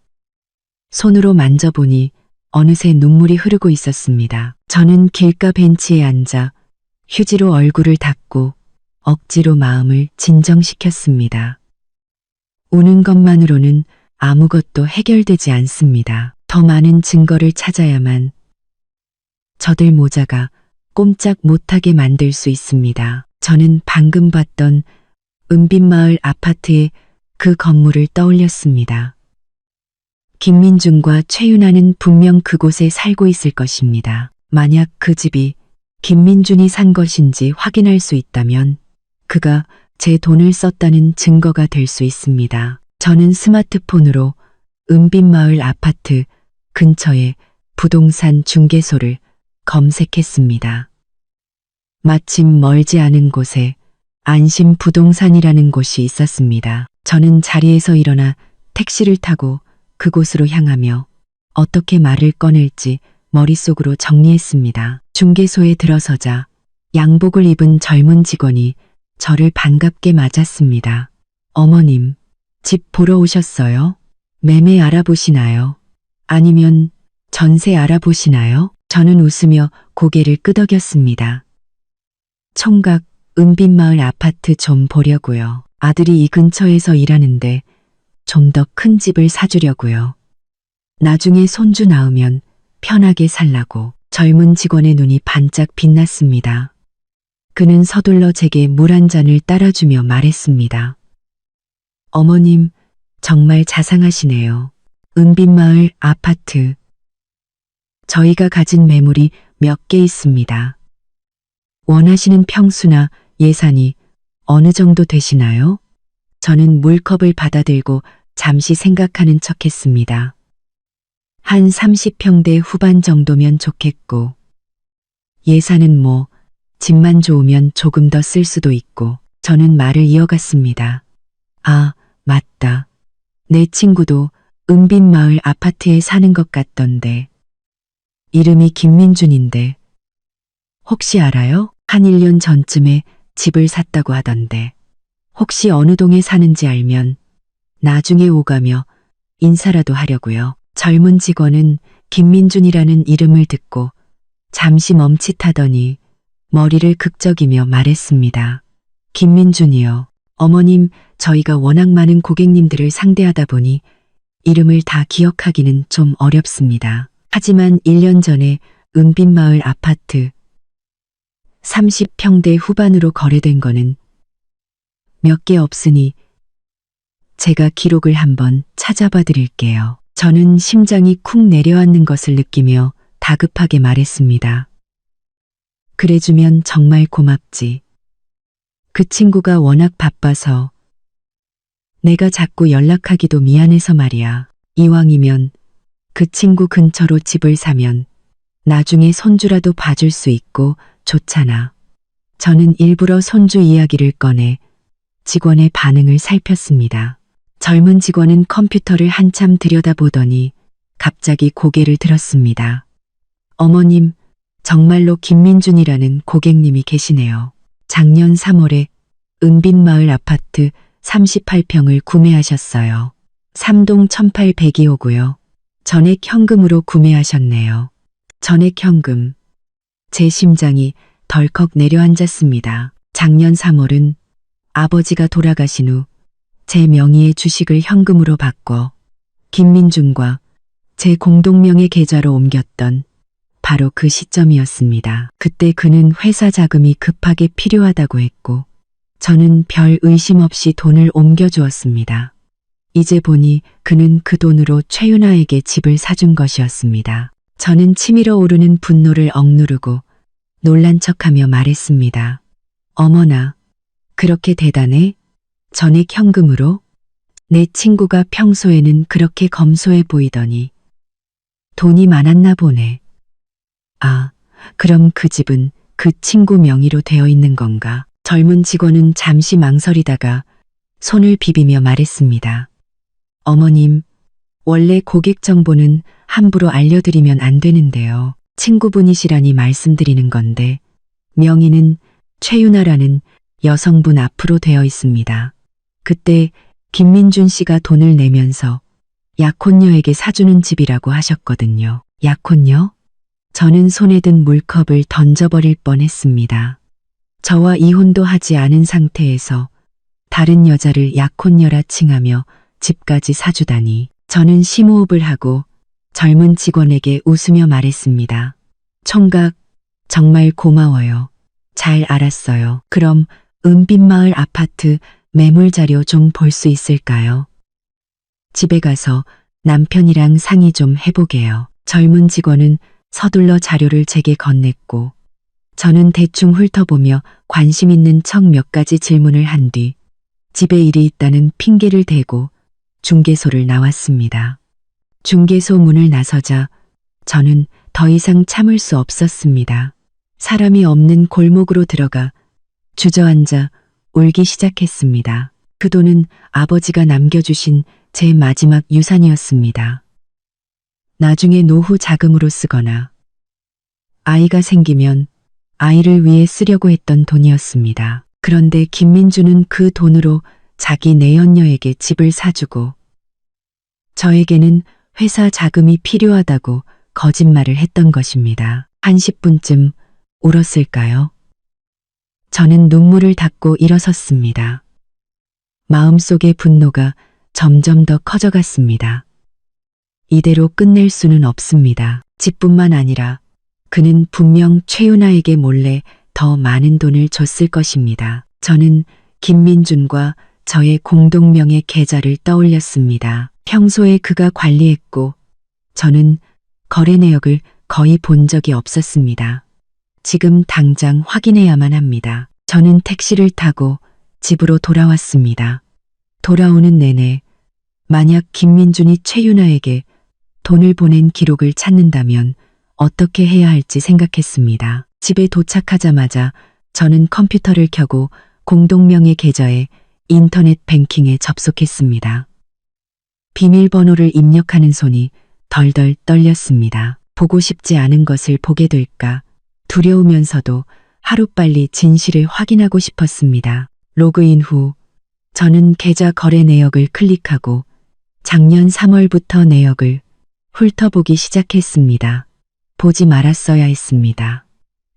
손으로 만져보니 어느새 눈물이 흐르고 있었습니다. 저는 길가 벤치에 앉아 휴지로 얼굴을 닦고 억지로 마음을 진정시켰습니다. 우는 것만으로는 아무것도 해결되지 않습니다. 더 많은 증거를 찾아야만 저들 모자가 꼼짝 못하게 만들 수 있습니다. 저는 방금 봤던 은빛마을 아파트의 그 건물을 떠올렸습니다. 김민준과 최윤아는 분명 그곳에 살고 있을 것입니다. 만약 그 집이 김민준이 산 것인지 확인할 수 있다면 그가 제 돈을 썼다는 증거가 될 수 있습니다. 저는 스마트폰으로 은빛마을 아파트 근처의 부동산 중개소를 검색했습니다. 마침 멀지 않은 곳에 안심 부동산이라는 곳이 있었습니다. 저는 자리에서 일어나 택시를 타고 그곳으로 향하며 어떻게 말을 꺼낼지 머릿속으로 정리했습니다. 중개소에 들어서자 양복을 입은 젊은 직원이 저를 반갑게 맞았습니다. 어머님, 집 보러 오셨어요? 매매 알아보시나요? 아니면 전세 알아보시나요? 저는 웃으며 고개를 끄덕였습니다. 총각 은빛마을 아파트 좀 보려고요. 아들이 이 근처에서 일하는데 좀 더 큰 집을 사주려고요. 나중에 손주 낳으면 편하게 살라고. 젊은 직원의 눈이 반짝 빛났습니다. 그는 서둘러 제게 물 한 잔을 따라주며 말했습니다. 어머님, 정말 자상하시네요. 은빛마을 아파트. 저희가 가진 매물이 몇 개 있습니다. 원하시는 평수나 예산이 어느 정도 되시나요? 저는 물컵을 받아들고 잠시 생각하는 척했습니다. 한 30평대 후반 정도면 좋겠고, 예산은 뭐 집만 좋으면 조금 더 쓸 수도 있고. 저는 말을 이어갔습니다. 아, 맞다. 내 친구도 은빛마을 아파트에 사는 것 같던데. 이름이 김민준인데. 혹시 알아요? 한 1년 전쯤에 집을 샀다고 하던데. 혹시 어느 동에 사는지 알면 나중에 오가며 인사라도 하려고요. 젊은 직원은 김민준이라는 이름을 듣고 잠시 멈칫하더니 머리를 극적이며 말했습니다. 김민준이요. 어머님, 저희가 워낙 많은 고객님들을 상대하다 보니 이름을 다 기억하기는 좀 어렵습니다. 하지만 1년 전에 은빛마을 아파트 30평대 후반으로 거래된 거는 몇 개 없으니 제가 기록을 한번 찾아봐 드릴게요. 저는 심장이 쿵 내려앉는 것을 느끼며 다급하게 말했습니다. 그래주면 정말 고맙지. 그 친구가 워낙 바빠서 내가 자꾸 연락하기도 미안해서 말이야. 이왕이면 그 친구 근처로 집을 사면 나중에 손주라도 봐줄 수 있고 좋잖아. 저는 일부러 손주 이야기를 꺼내 직원의 반응을 살폈습니다. 젊은 직원은 컴퓨터를 한참 들여다보더니 갑자기 고개를 들었습니다. 어머님, 정말로 김민준이라는 고객님이 계시네요. 작년 3월에 은빛마을 아파트 38평을 구매하셨어요. 3동 1802호고요. 전액 현금으로 구매하셨네요. 전액 현금. 제 심장이 덜컥 내려앉았습니다. 작년 3월은 아버지가 돌아가신 후 제 명의의 주식을 현금으로 바꿔 김민준과 제 공동명의 계좌로 옮겼던 바로 그 시점이었습니다. 그때 그는 회사 자금이 급하게 필요하다고 했고 저는 별 의심 없이 돈을 옮겨주었습니다. 이제 보니 그는 그 돈으로 최윤아에게 집을 사준 것이었습니다. 저는 치밀어 오르는 분노를 억누르고 놀란 척하며 말했습니다. 어머나, 그렇게 대단해? 전액 현금으로? 내 친구가 평소에는 그렇게 검소해 보이더니 돈이 많았나 보네. 아, 그럼 그 집은 그 친구 명의로 되어 있는 건가? 젊은 직원은 잠시 망설이다가 손을 비비며 말했습니다. 어머님, 원래 고객 정보는 함부로 알려드리면 안 되는데요. 친구분이시라니 말씀드리는 건데 명의는 최윤아라는 여성분 앞으로 되어 있습니다. 그때 김민준 씨가 돈을 내면서 약혼녀에게 사주는 집이라고 하셨거든요. 약혼녀? 저는 손에 든 물컵을 던져버릴 뻔했습니다. 저와 이혼도 하지 않은 상태에서 다른 여자를 약혼녀라 칭하며 집까지 사주다니. 저는 심호흡을 하고 젊은 직원에게 웃으며 말했습니다. 총각, 정말 고마워요. 잘 알았어요. 그럼 은빛마을 아파트 매물 자료 좀 볼 수 있을까요? 집에 가서 남편이랑 상의 좀 해보게요. 젊은 직원은 서둘러 자료를 제게 건넸고 저는 대충 훑어보며 관심 있는 척 몇 가지 질문을 한 뒤 집에 일이 있다는 핑계를 대고 중개소를 나왔습니다. 중개소 문을 나서자 저는 더 이상 참을 수 없었습니다. 사람이 없는 골목으로 들어가 주저앉아 울기 시작했습니다. 그 돈은 아버지가 남겨주신 제 마지막 유산이었습니다. 나중에 노후 자금으로 쓰거나 아이가 생기면 아이를 위해 쓰려고 했던 돈이었습니다. 그런데 김민주는 그 돈으로 자기 내연녀에게 집을 사주고 저에게는 회사 자금이 필요하다고 거짓말을 했던 것입니다. 한 10분쯤 울었을까요? 저는 눈물을 닦고 일어섰습니다. 마음속의 분노가 점점 더 커져갔습니다. 이대로 끝낼 수는 없습니다. 집뿐만 아니라 그는 분명 최윤아에게 몰래 더 많은 돈을 줬을 것입니다. 저는 김민준과 저의 공동명의 계좌를 떠올렸습니다. 평소에 그가 관리했고 저는 거래 내역을 거의 본 적이 없었습니다. 지금 당장 확인해야만 합니다. 저는 택시를 타고 집으로 돌아왔습니다. 돌아오는 내내 만약 김민준이 최윤아에게 돈을 보낸 기록을 찾는다면 어떻게 해야 할지 생각했습니다. 집에 도착하자마자 저는 컴퓨터를 켜고 공동명의 계좌에 인터넷 뱅킹에 접속했습니다. 비밀번호를 입력하는 손이 덜덜 떨렸습니다. 보고 싶지 않은 것을 보게 될까 두려우면서도 하루빨리 진실을 확인하고 싶었습니다. 로그인 후 저는 계좌 거래 내역을 클릭하고 작년 3월부터 내역을 훑어보기 시작했습니다. 보지 말았어야 했습니다.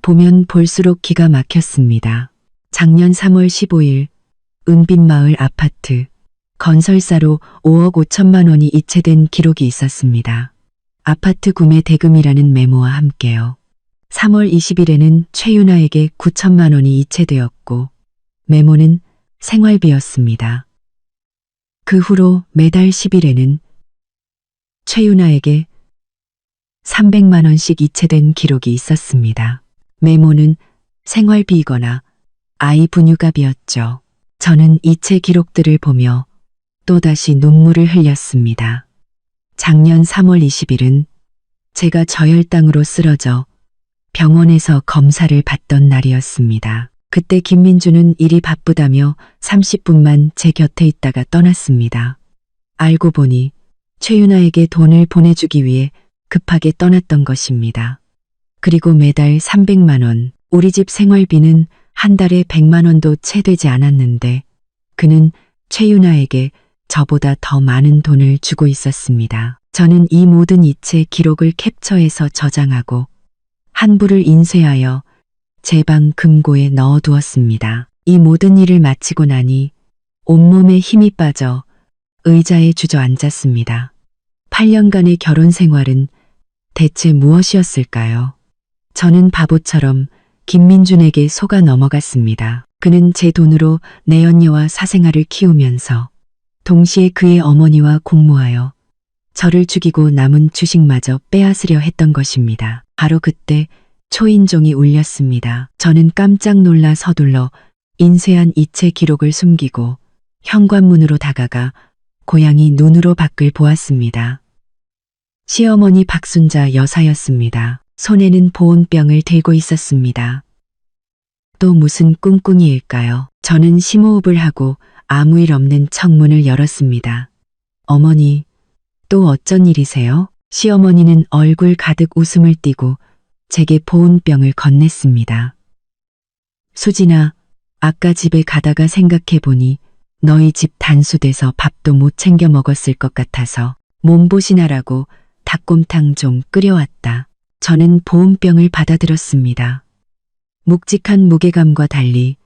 보면 볼수록 기가 막혔습니다. 작년 3월 15일 은빛마을 아파트 건설사로 5억 5천만 원이 이체된 기록이 있었습니다. 아파트 구매 대금이라는 메모와 함께요. 3월 20일에는 최윤아에게 9천만 원이 이체되었고 메모는 생활비였습니다. 그 후로 매달 10일에는 최윤아에게 300만 원씩 이체된 기록이 있었습니다. 메모는 생활비이거나 아이 분유값이었죠. 저는 이체 기록들을 보며 또다시 눈물을 흘렸습니다. 작년 3월 20일은 제가 저혈당으로 쓰러져 병원에서 검사를 받던 날이었습니다. 그때 김민주는 일이 바쁘다며 30분만 제 곁에 있다가 떠났습니다. 알고 보니 최윤아에게 돈을 보내주기 위해 급하게 떠났던 것입니다. 그리고 매달 300만 원, 우리 집 생활비는 한 달에 100만 원도 채 되지 않았는데 그는 최윤아에게 저보다 더 많은 돈을 주고 있었습니다. 저는 이 모든 이체 기록을 캡처해서 저장하고 한 부를 인쇄하여 제 방 금고에 넣어두었습니다. 이 모든 일을 마치고 나니 온몸에 힘이 빠져 의자에 주저앉았습니다. 8년간의 결혼 생활은 대체 무엇이었을까요? 저는 바보처럼 김민준에게 속아 넘어갔습니다. 그는 제 돈으로 내연녀와 사생아를 키우면서 동시에 그의 어머니와 공모하여 저를 죽이고 남은 주식마저 빼앗으려 했던 것입니다. 바로 그때 초인종이 울렸습니다. 저는 깜짝 놀라 서둘러 인쇄한 이체 기록을 숨기고 현관문으로 다가가 고양이 눈으로 밖을 보았습니다. 시어머니 박순자 여사였습니다. 손에는 보온병을 들고 있었습니다. 또 무슨 꿍꿍이일까요? 저는 심호흡을 하고 아무 일 없는 창문을 열었습니다. 어머니, 또 어쩐 일이세요? 시어머니는 얼굴 가득 웃음을 띠고 제게 보온병을 건넸습니다. 수진아, 아까 집에 가다가 생각해보니 너희 집 단수돼서 밥도 못 챙겨 먹었을 것 같아서 몸보신하라고 닭곰탕 좀 끓여왔다. 저는 보온병을 받아들었습니다. 묵직한 무게감과 달리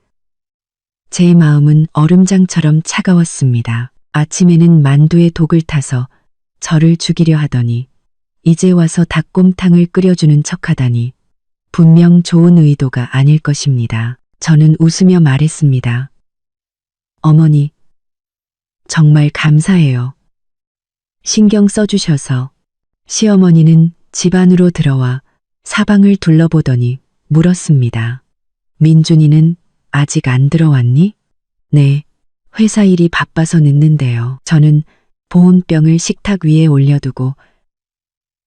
제 마음은 얼음장처럼 차가웠습니다. 아침에는 만두에 독을 타서 저를 죽이려 하더니 이제 와서 닭곰탕을 끓여주는 척하다니 분명 좋은 의도가 아닐 것입니다. 저는 웃으며 말했습니다. 어머니, 정말 감사해요. 신경 써주셔서. 시어머니는 집 안으로 들어와 사방을 둘러보더니 물었습니다. 민준이는 아직 안 들어왔니? 네, 회사 일이 바빠서 늦는데요. 저는 보온병을 식탁 위에 올려두고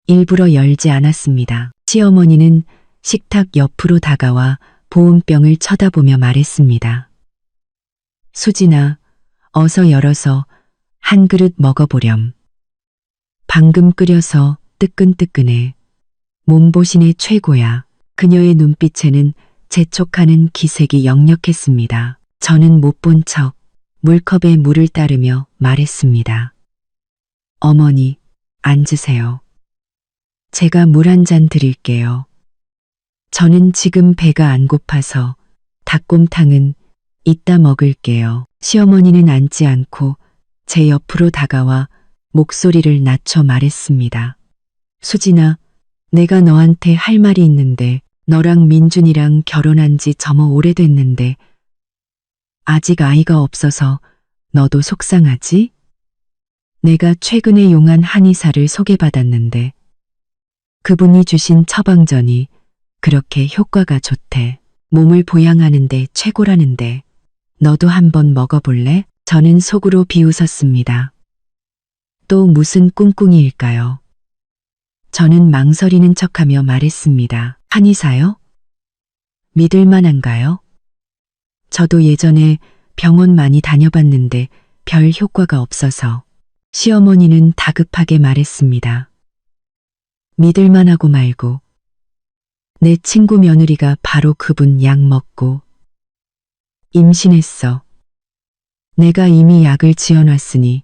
일부러 열지 않았습니다. 시어머니는 식탁 옆으로 다가와 보온병을 쳐다보며 말했습니다. 수진아, 어서 열어서 한 그릇 먹어보렴. 방금 끓여서 뜨끈뜨끈해. 몸보신의 최고야. 그녀의 눈빛에는 재촉하는 기색이 역력했습니다. 저는 못 본 척 물컵에 물을 따르며 말했습니다. 어머니, 앉으세요. 제가 물 한 잔 드릴게요. 저는 지금 배가 안 고파서 닭곰탕은 이따 먹을게요. 시어머니는 앉지 않고 제 옆으로 다가와 목소리를 낮춰 말했습니다. 수진아, 내가 너한테 할 말이 있는데 너랑 민준이랑 결혼한 지 저머 오래됐는데 아직 아이가 없어서 너도 속상하지? 내가 최근에 용한 한의사를 소개받았는데 그분이 주신 처방전이 그렇게 효과가 좋대. 몸을 보양하는데 최고라는데 너도 한번 먹어볼래? 저는 속으로 비웃었습니다. 또 무슨 꿍꿍이일까요? 저는 망설이는 척하며 말했습니다. 한의사요? 믿을 만한가요? 저도 예전에 병원 많이 다녀봤는데 별 효과가 없어서. 시어머니는 다급하게 말했습니다. 믿을 만하고 말고. 내 친구 며느리가 바로 그분 약 먹고 임신했어. 내가 이미 약을 지어놨으니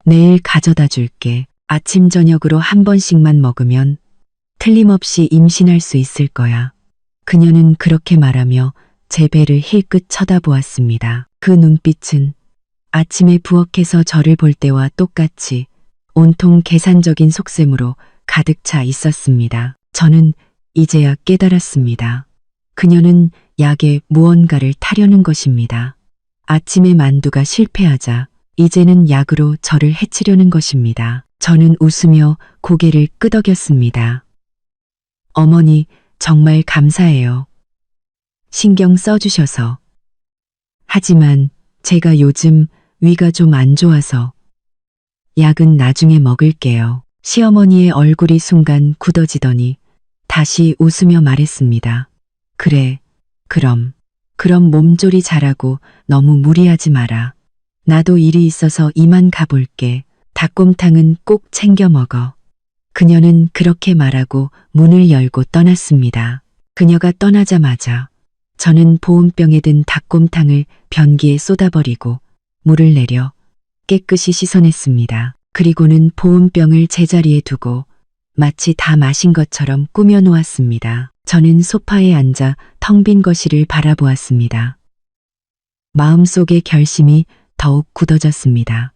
내일 가져다 줄게. 아침 저녁으로 한 번씩만 먹으면 틀림없이 임신할 수 있을 거야. 그녀는 그렇게 말하며 제 배를 힐끗 쳐다보았습니다. 그 눈빛은 아침에 부엌에서 저를 볼 때와 똑같이 온통 계산적인 속셈으로 가득 차 있었습니다. 저는 이제야 깨달았습니다. 그녀는 약에 무언가를 타려는 것입니다. 아침에 만두가 실패하자 이제는 약으로 저를 해치려는 것입니다. 저는 웃으며 고개를 끄덕였습니다. 어머니, 정말 감사해요. 신경 써주셔서. 하지만 제가 요즘 위가 좀 안 좋아서 약은 나중에 먹을게요. 시어머니의 얼굴이 순간 굳어지더니 다시 웃으며 말했습니다. 그래, 그럼 몸조리 잘하고 너무 무리하지 마라. 나도 일이 있어서 이만 가볼게. 닭곰탕은 꼭 챙겨 먹어. 그녀는 그렇게 말하고 문을 열고 떠났습니다. 그녀가 떠나자마자 저는 보온병에 든 닭곰탕을 변기에 쏟아버리고 물을 내려 깨끗이 씻어냈습니다. 그리고는 보온병을 제자리에 두고 마치 다 마신 것처럼 꾸며놓았습니다. 저는 소파에 앉아 텅 빈 거실을 바라보았습니다. 마음속의 결심이 더욱 굳어졌습니다.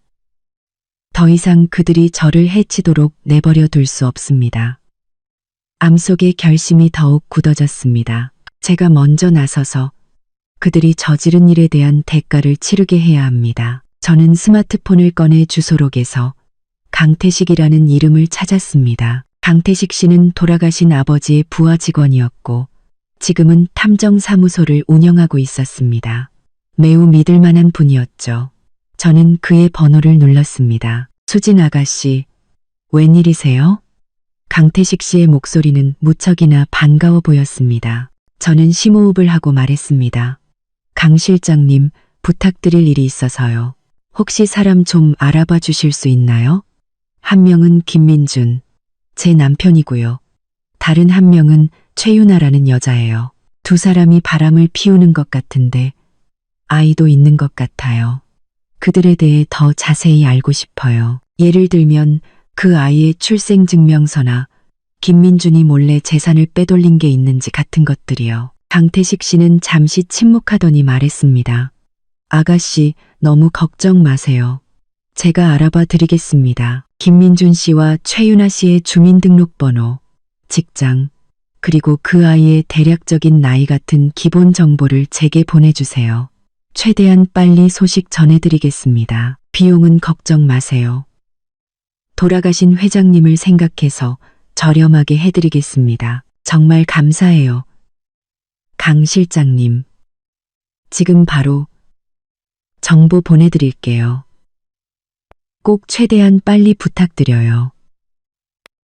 더 이상 그들이 저를 해치도록 내버려 둘 수 없습니다. 암속의 결심이 더욱 굳어졌습니다. 제가 먼저 나서서 그들이 저지른 일에 대한 대가를 치르게 해야 합니다. 저는 스마트폰을 꺼내 주소록에서 강태식이라는 이름을 찾았습니다. 강태식 씨는 돌아가신 아버지의 부하 직원이었고 지금은 탐정사무소를 운영하고 있었습니다. 매우 믿을 만한 분이었죠. 저는 그의 번호를 눌렀습니다. 수진 아가씨, 웬일이세요? 강태식 씨의 목소리는 무척이나 반가워 보였습니다. 저는 심호흡을 하고 말했습니다. 강 실장님, 부탁드릴 일이 있어서요. 혹시 사람 좀 알아봐 주실 수 있나요? 한 명은 김민준, 제 남편이고요. 다른 한 명은 최유나라는 여자예요. 두 사람이 바람을 피우는 것 같은데 아이도 있는 것 같아요. 그들에 대해 더 자세히 알고 싶어요. 예를 들면 그 아이의 출생증명서나 김민준이 몰래 재산을 빼돌린 게 있는지 같은 것들이요. 강태식 씨는 잠시 침묵하더니 말했습니다. 아가씨, 너무 걱정 마세요. 제가 알아봐 드리겠습니다. 김민준 씨와 최유나 씨의 주민등록번호, 직장, 그리고 그 아이의 대략적인 나이 같은 기본 정보를 제게 보내주세요. 최대한 빨리 소식 전해드리겠습니다. 비용은 걱정 마세요. 돌아가신 회장님을 생각해서 저렴하게 해드리겠습니다. 정말 감사해요. 강 실장님. 지금 바로 정보 보내드릴게요. 꼭 최대한 빨리 부탁드려요.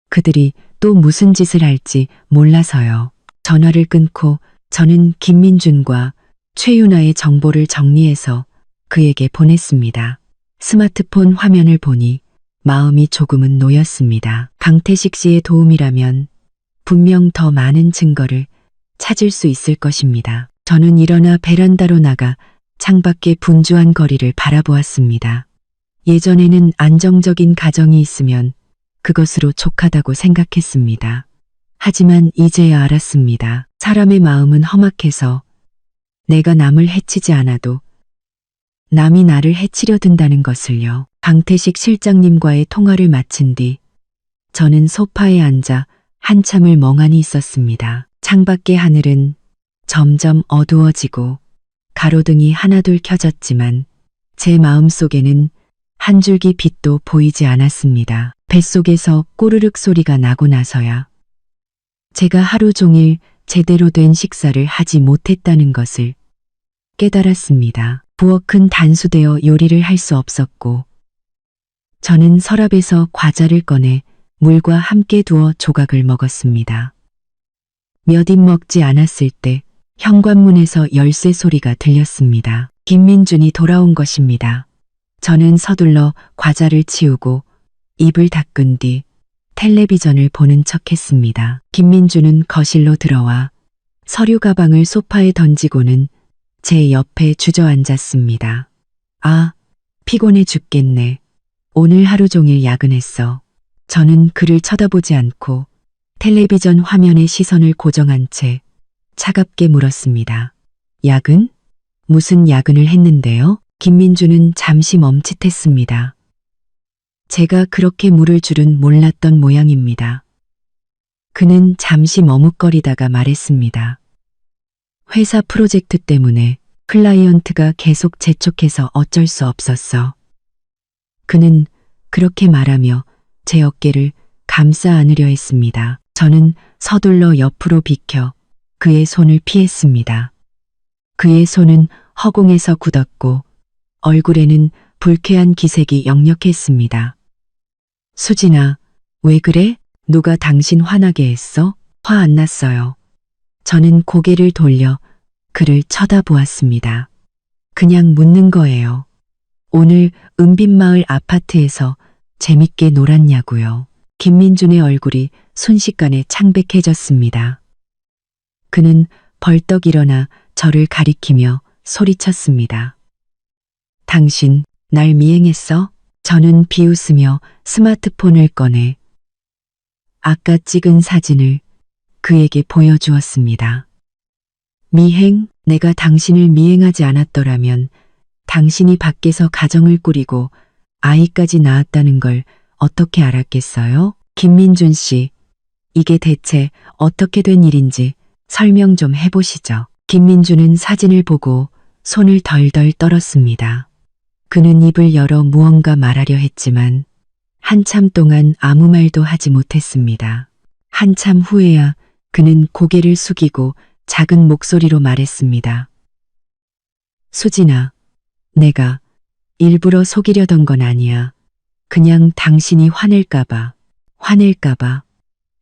그들이 또 무슨 짓을 할지 몰라서요. 전화를 끊고 저는 김민준과 최유나의 정보를 정리해서 그에게 보냈습니다. 스마트폰 화면을 보니 마음이 조금은 놓였습니다. 강태식 씨의 도움이라면 분명 더 많은 증거를 찾을 수 있을 것입니다. 저는 일어나 베란다로 나가 창밖의 분주한 거리를 바라보았습니다. 예전에는 안정적인 가정이 있으면 그것으로 족하다고 생각했습니다. 하지만 이제야 알았습니다. 사람의 마음은 험악해서 내가 남을 해치지 않아도 남이 나를 해치려 든다는 것을요. 강태식 실장님과의 통화를 마친 뒤 저는 소파에 앉아 한참을 멍하니 있었습니다. 창밖의 하늘은 점점 어두워지고 가로등이 하나둘 켜졌지만 제 마음속에는 한 줄기 빛도 보이지 않았습니다. 뱃속에서 꼬르륵 소리가 나고 나서야 제가 하루 종일 제대로 된 식사를 하지 못했다는 것을 깨달았습니다. 부엌은 단수되어 요리를 할 수 없었고 저는 서랍에서 과자를 꺼내 물과 함께 두어 조각을 먹었습니다. 몇 입 먹지 않았을 때 현관문에서 열쇠 소리가 들렸습니다. 김민준이 돌아온 것입니다. 저는 서둘러 과자를 치우고 입을 닦은 뒤 텔레비전을 보는 척했습니다. 김민준은 거실로 들어와 서류 가방을 소파에 던지고는 제 옆에 주저앉았습니다. 아, 피곤해 죽겠네. 오늘 하루 종일 야근했어. 저는 그를 쳐다보지 않고 텔레비전 화면에 시선을 고정한 채 차갑게 물었습니다. 야근? 무슨 야근을 했는데요? 김민주는 잠시 멈칫했습니다. 제가 그렇게 물을 줄은 몰랐던 모양입니다. 그는 잠시 머뭇거리다가 말했습니다. 회사 프로젝트 때문에 클라이언트가 계속 재촉해서 어쩔 수 없었어. 그는 그렇게 말하며 제 어깨를 감싸 안으려 했습니다. 저는 서둘러 옆으로 비켜 그의 손을 피했습니다. 그의 손은 허공에서 굳었고 얼굴에는 불쾌한 기색이 역력했습니다. 수진아, 왜 그래? 누가 당신 화나게 했어? 화 안 났어요. 저는 고개를 돌려 그를 쳐다보았습니다. 그냥 묻는 거예요. 오늘 은빛마을 아파트에서 재밌게 놀았냐고요. 김민준의 얼굴이 순식간에 창백해졌습니다. 그는 벌떡 일어나 저를 가리키며 소리쳤습니다. 당신 날 미행했어? 저는 비웃으며 스마트폰을 꺼내 아까 찍은 사진을 그에게 보여주었습니다. 미행? 내가 당신을 미행하지 않았더라면 당신이 밖에서 가정을 꾸리고 아이까지 낳았다는 걸 어떻게 알았겠어요? 김민준 씨, 이게 대체 어떻게 된 일인지 설명 좀 해보시죠. 김민준은 사진을 보고 손을 덜덜 떨었습니다. 그는 입을 열어 무언가 말하려 했지만 한참 동안 아무 말도 하지 못했습니다. 한참 후에야 그는 고개를 숙이고 작은 목소리로 말했습니다. 수진아, 내가 일부러 속이려던 건 아니야. 그냥 당신이 화낼까봐.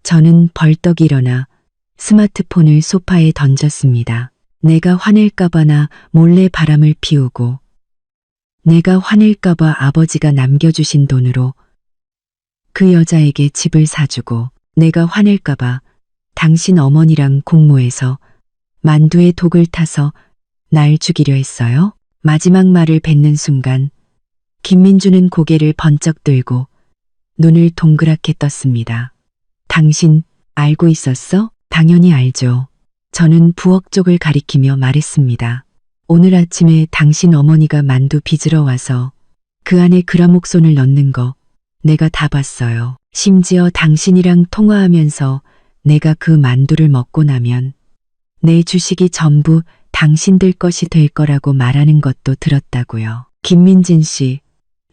저는 벌떡 일어나 스마트폰을 소파에 던졌습니다. 내가 화낼까봐나 몰래 바람을 피우고 내가 화낼까봐 아버지가 남겨주신 돈으로 그 여자에게 집을 사주고 내가 화낼까봐 당신 어머니랑 공모해서 만두에 독을 타서 날 죽이려 했어요. 마지막 말을 뱉는 순간 김민주는 고개를 번쩍 들고 눈을 동그랗게 떴습니다. 당신 알고 있었어? 당연히 알죠. 저는 부엌 쪽을 가리키며 말했습니다. 오늘 아침에 당신 어머니가 만두 빚으러 와서 그 안에 그라목손을 넣는 거 내가 다 봤어요. 심지어 당신이랑 통화하면서 내가 그 만두를 먹고 나면 내 주식이 전부 당신들 것이 될 거라고 말하는 것도 들었다고요. 김민진 씨,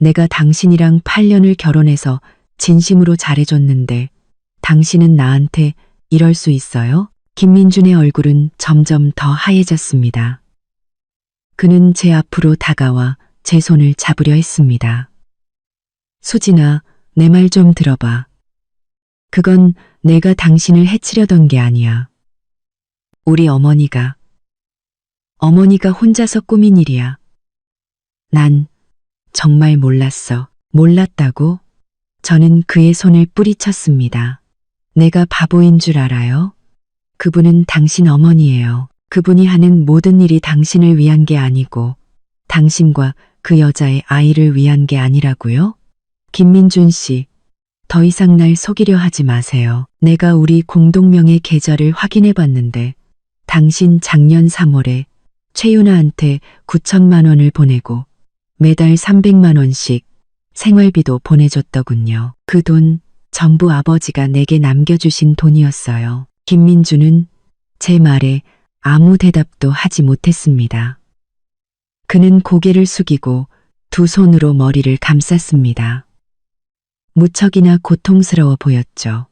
내가 당신이랑 8년을 결혼해서 진심으로 잘해줬는데 당신은 나한테 이럴 수 있어요? 김민준의 얼굴은 점점 더 하얘졌습니다. 그는 제 앞으로 다가와 제 손을 잡으려 했습니다. 수진아, 내 말 좀 들어봐. 그건 내가 당신을 해치려던 게 아니야. 우리 어머니가 혼자서 꾸민 일이야. 난 정말 몰랐어. 몰랐다고? 저는 그의 손을 뿌리쳤습니다. 내가 바보인 줄 알아요? 그분은 당신 어머니예요. 그분이 하는 모든 일이 당신을 위한 게 아니고 당신과 그 여자의 아이를 위한 게 아니라고요? 김민준 씨, 더 이상 날 속이려 하지 마세요. 내가 우리 공동명의 계좌를 확인해 봤는데 당신 작년 3월에 최윤아한테 9천만 원을 보내고 매달 300만 원씩 생활비도 보내줬더군요. 그 돈 전부 아버지가 내게 남겨주신 돈이었어요. 김민주는 제 말에 아무 대답도 하지 못했습니다. 그는 고개를 숙이고 두 손으로 머리를 감쌌습니다. 무척이나 고통스러워 보였죠.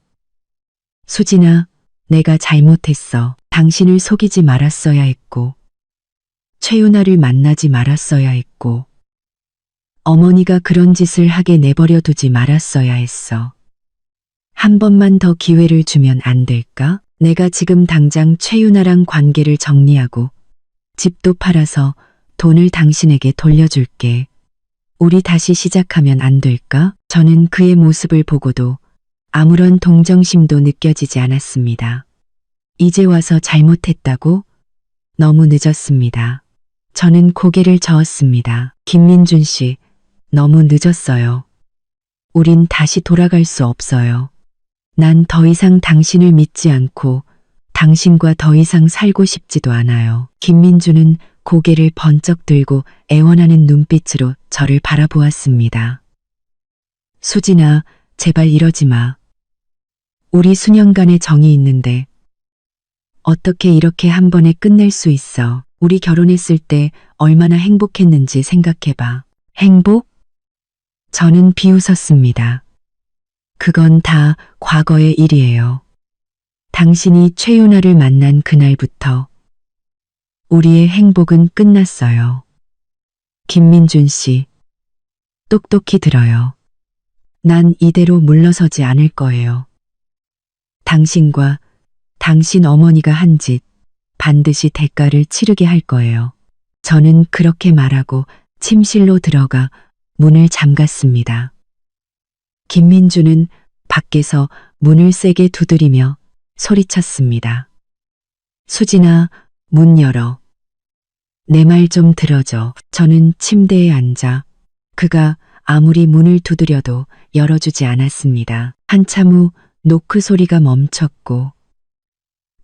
수진아, 내가 잘못했어. 당신을 속이지 말았어야 했고 최윤아를 만나지 말았어야 했고 어머니가 그런 짓을 하게 내버려 두지 말았어야 했어. 한 번만 더 기회를 주면 안 될까? 내가 지금 당장 최윤아랑 관계를 정리하고 집도 팔아서 돈을 당신에게 돌려줄게. 우리 다시 시작하면 안 될까? 저는 그의 모습을 보고도 아무런 동정심도 느껴지지 않았습니다. 이제 와서 잘못했다고? 너무 늦었습니다. 저는 고개를 저었습니다. 김민준 씨, 너무 늦었어요. 우린 다시 돌아갈 수 없어요. 난 더 이상 당신을 믿지 않고 당신과 더 이상 살고 싶지도 않아요. 김민주는 고개를 번쩍 들고 애원하는 눈빛으로 저를 바라보았습니다. 수진아, 제발 이러지 마. 우리 수년간의 정이 있는데 어떻게 이렇게 한 번에 끝낼 수 있어. 우리 결혼했을 때 얼마나 행복했는지 생각해봐. 행복? 저는 비웃었습니다. 그건 다 과거의 일이에요. 당신이 최윤아를 만난 그날부터 우리의 행복은 끝났어요. 김민준 씨, 똑똑히 들어요. 난 이대로 물러서지 않을 거예요. 당신과 당신 어머니가 한 짓 반드시 대가를 치르게 할 거예요. 저는 그렇게 말하고 침실로 들어가 문을 잠갔습니다. 김민주는 밖에서 문을 세게 두드리며 소리쳤습니다. 수진아, 문 열어. 내 말 좀 들어줘. 저는 침대에 앉아 그가 아무리 문을 두드려도 열어주지 않았습니다. 한참 후 노크 소리가 멈췄고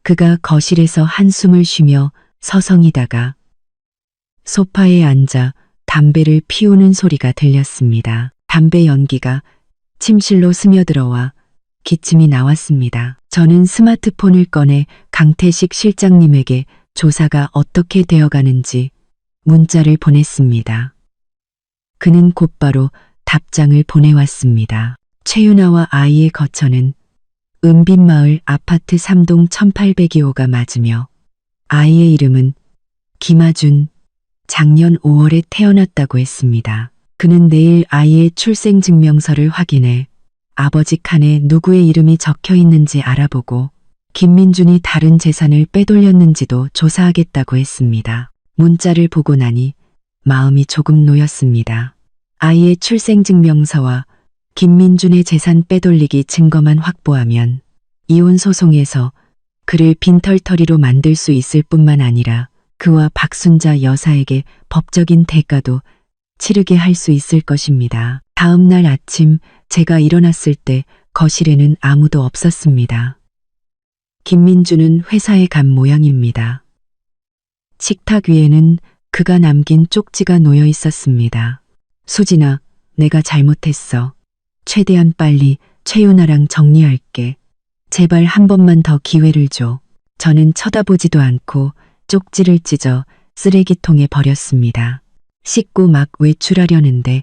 그가 거실에서 한숨을 쉬며 서성이다가 소파에 앉아 담배를 피우는 소리가 들렸습니다. 담배 연기가 침실로 스며들어와 기침이 나왔습니다. 저는 스마트폰을 꺼내 강태식 실장님에게 조사가 어떻게 되어가는지 문자를 보냈습니다. 그는 곧바로 답장을 보내왔습니다. 최윤아와 아이의 거처는 은빛마을 아파트 3동 1802호가 맞으며 아이의 이름은 김아준, 작년 5월에 태어났다고 했습니다. 그는 내일 아이의 출생증명서를 확인해 아버지 칸에 누구의 이름이 적혀 있는지 알아보고 김민준이 다른 재산을 빼돌렸는지도 조사하겠다고 했습니다. 문자를 보고 나니 마음이 조금 놓였습니다. 아이의 출생증명서와 김민준의 재산 빼돌리기 증거만 확보하면 이혼 소송에서 그를 빈털터리로 만들 수 있을 뿐만 아니라 그와 박순자 여사에게 법적인 대가도 치르게 할 수 있을 것입니다. 다음 날 아침 제가 일어났을 때 거실에는 아무도 없었습니다. 김민주는 회사에 간 모양입니다. 식탁 위에는 그가 남긴 쪽지가 놓여 있었습니다. 수진아, 내가 잘못했어. 최대한 빨리 최윤아랑 정리할게. 제발 한 번만 더 기회를 줘. 저는 쳐다보지도 않고 쪽지를 찢어 쓰레기통에 버렸습니다. 씻고 막 외출하려는데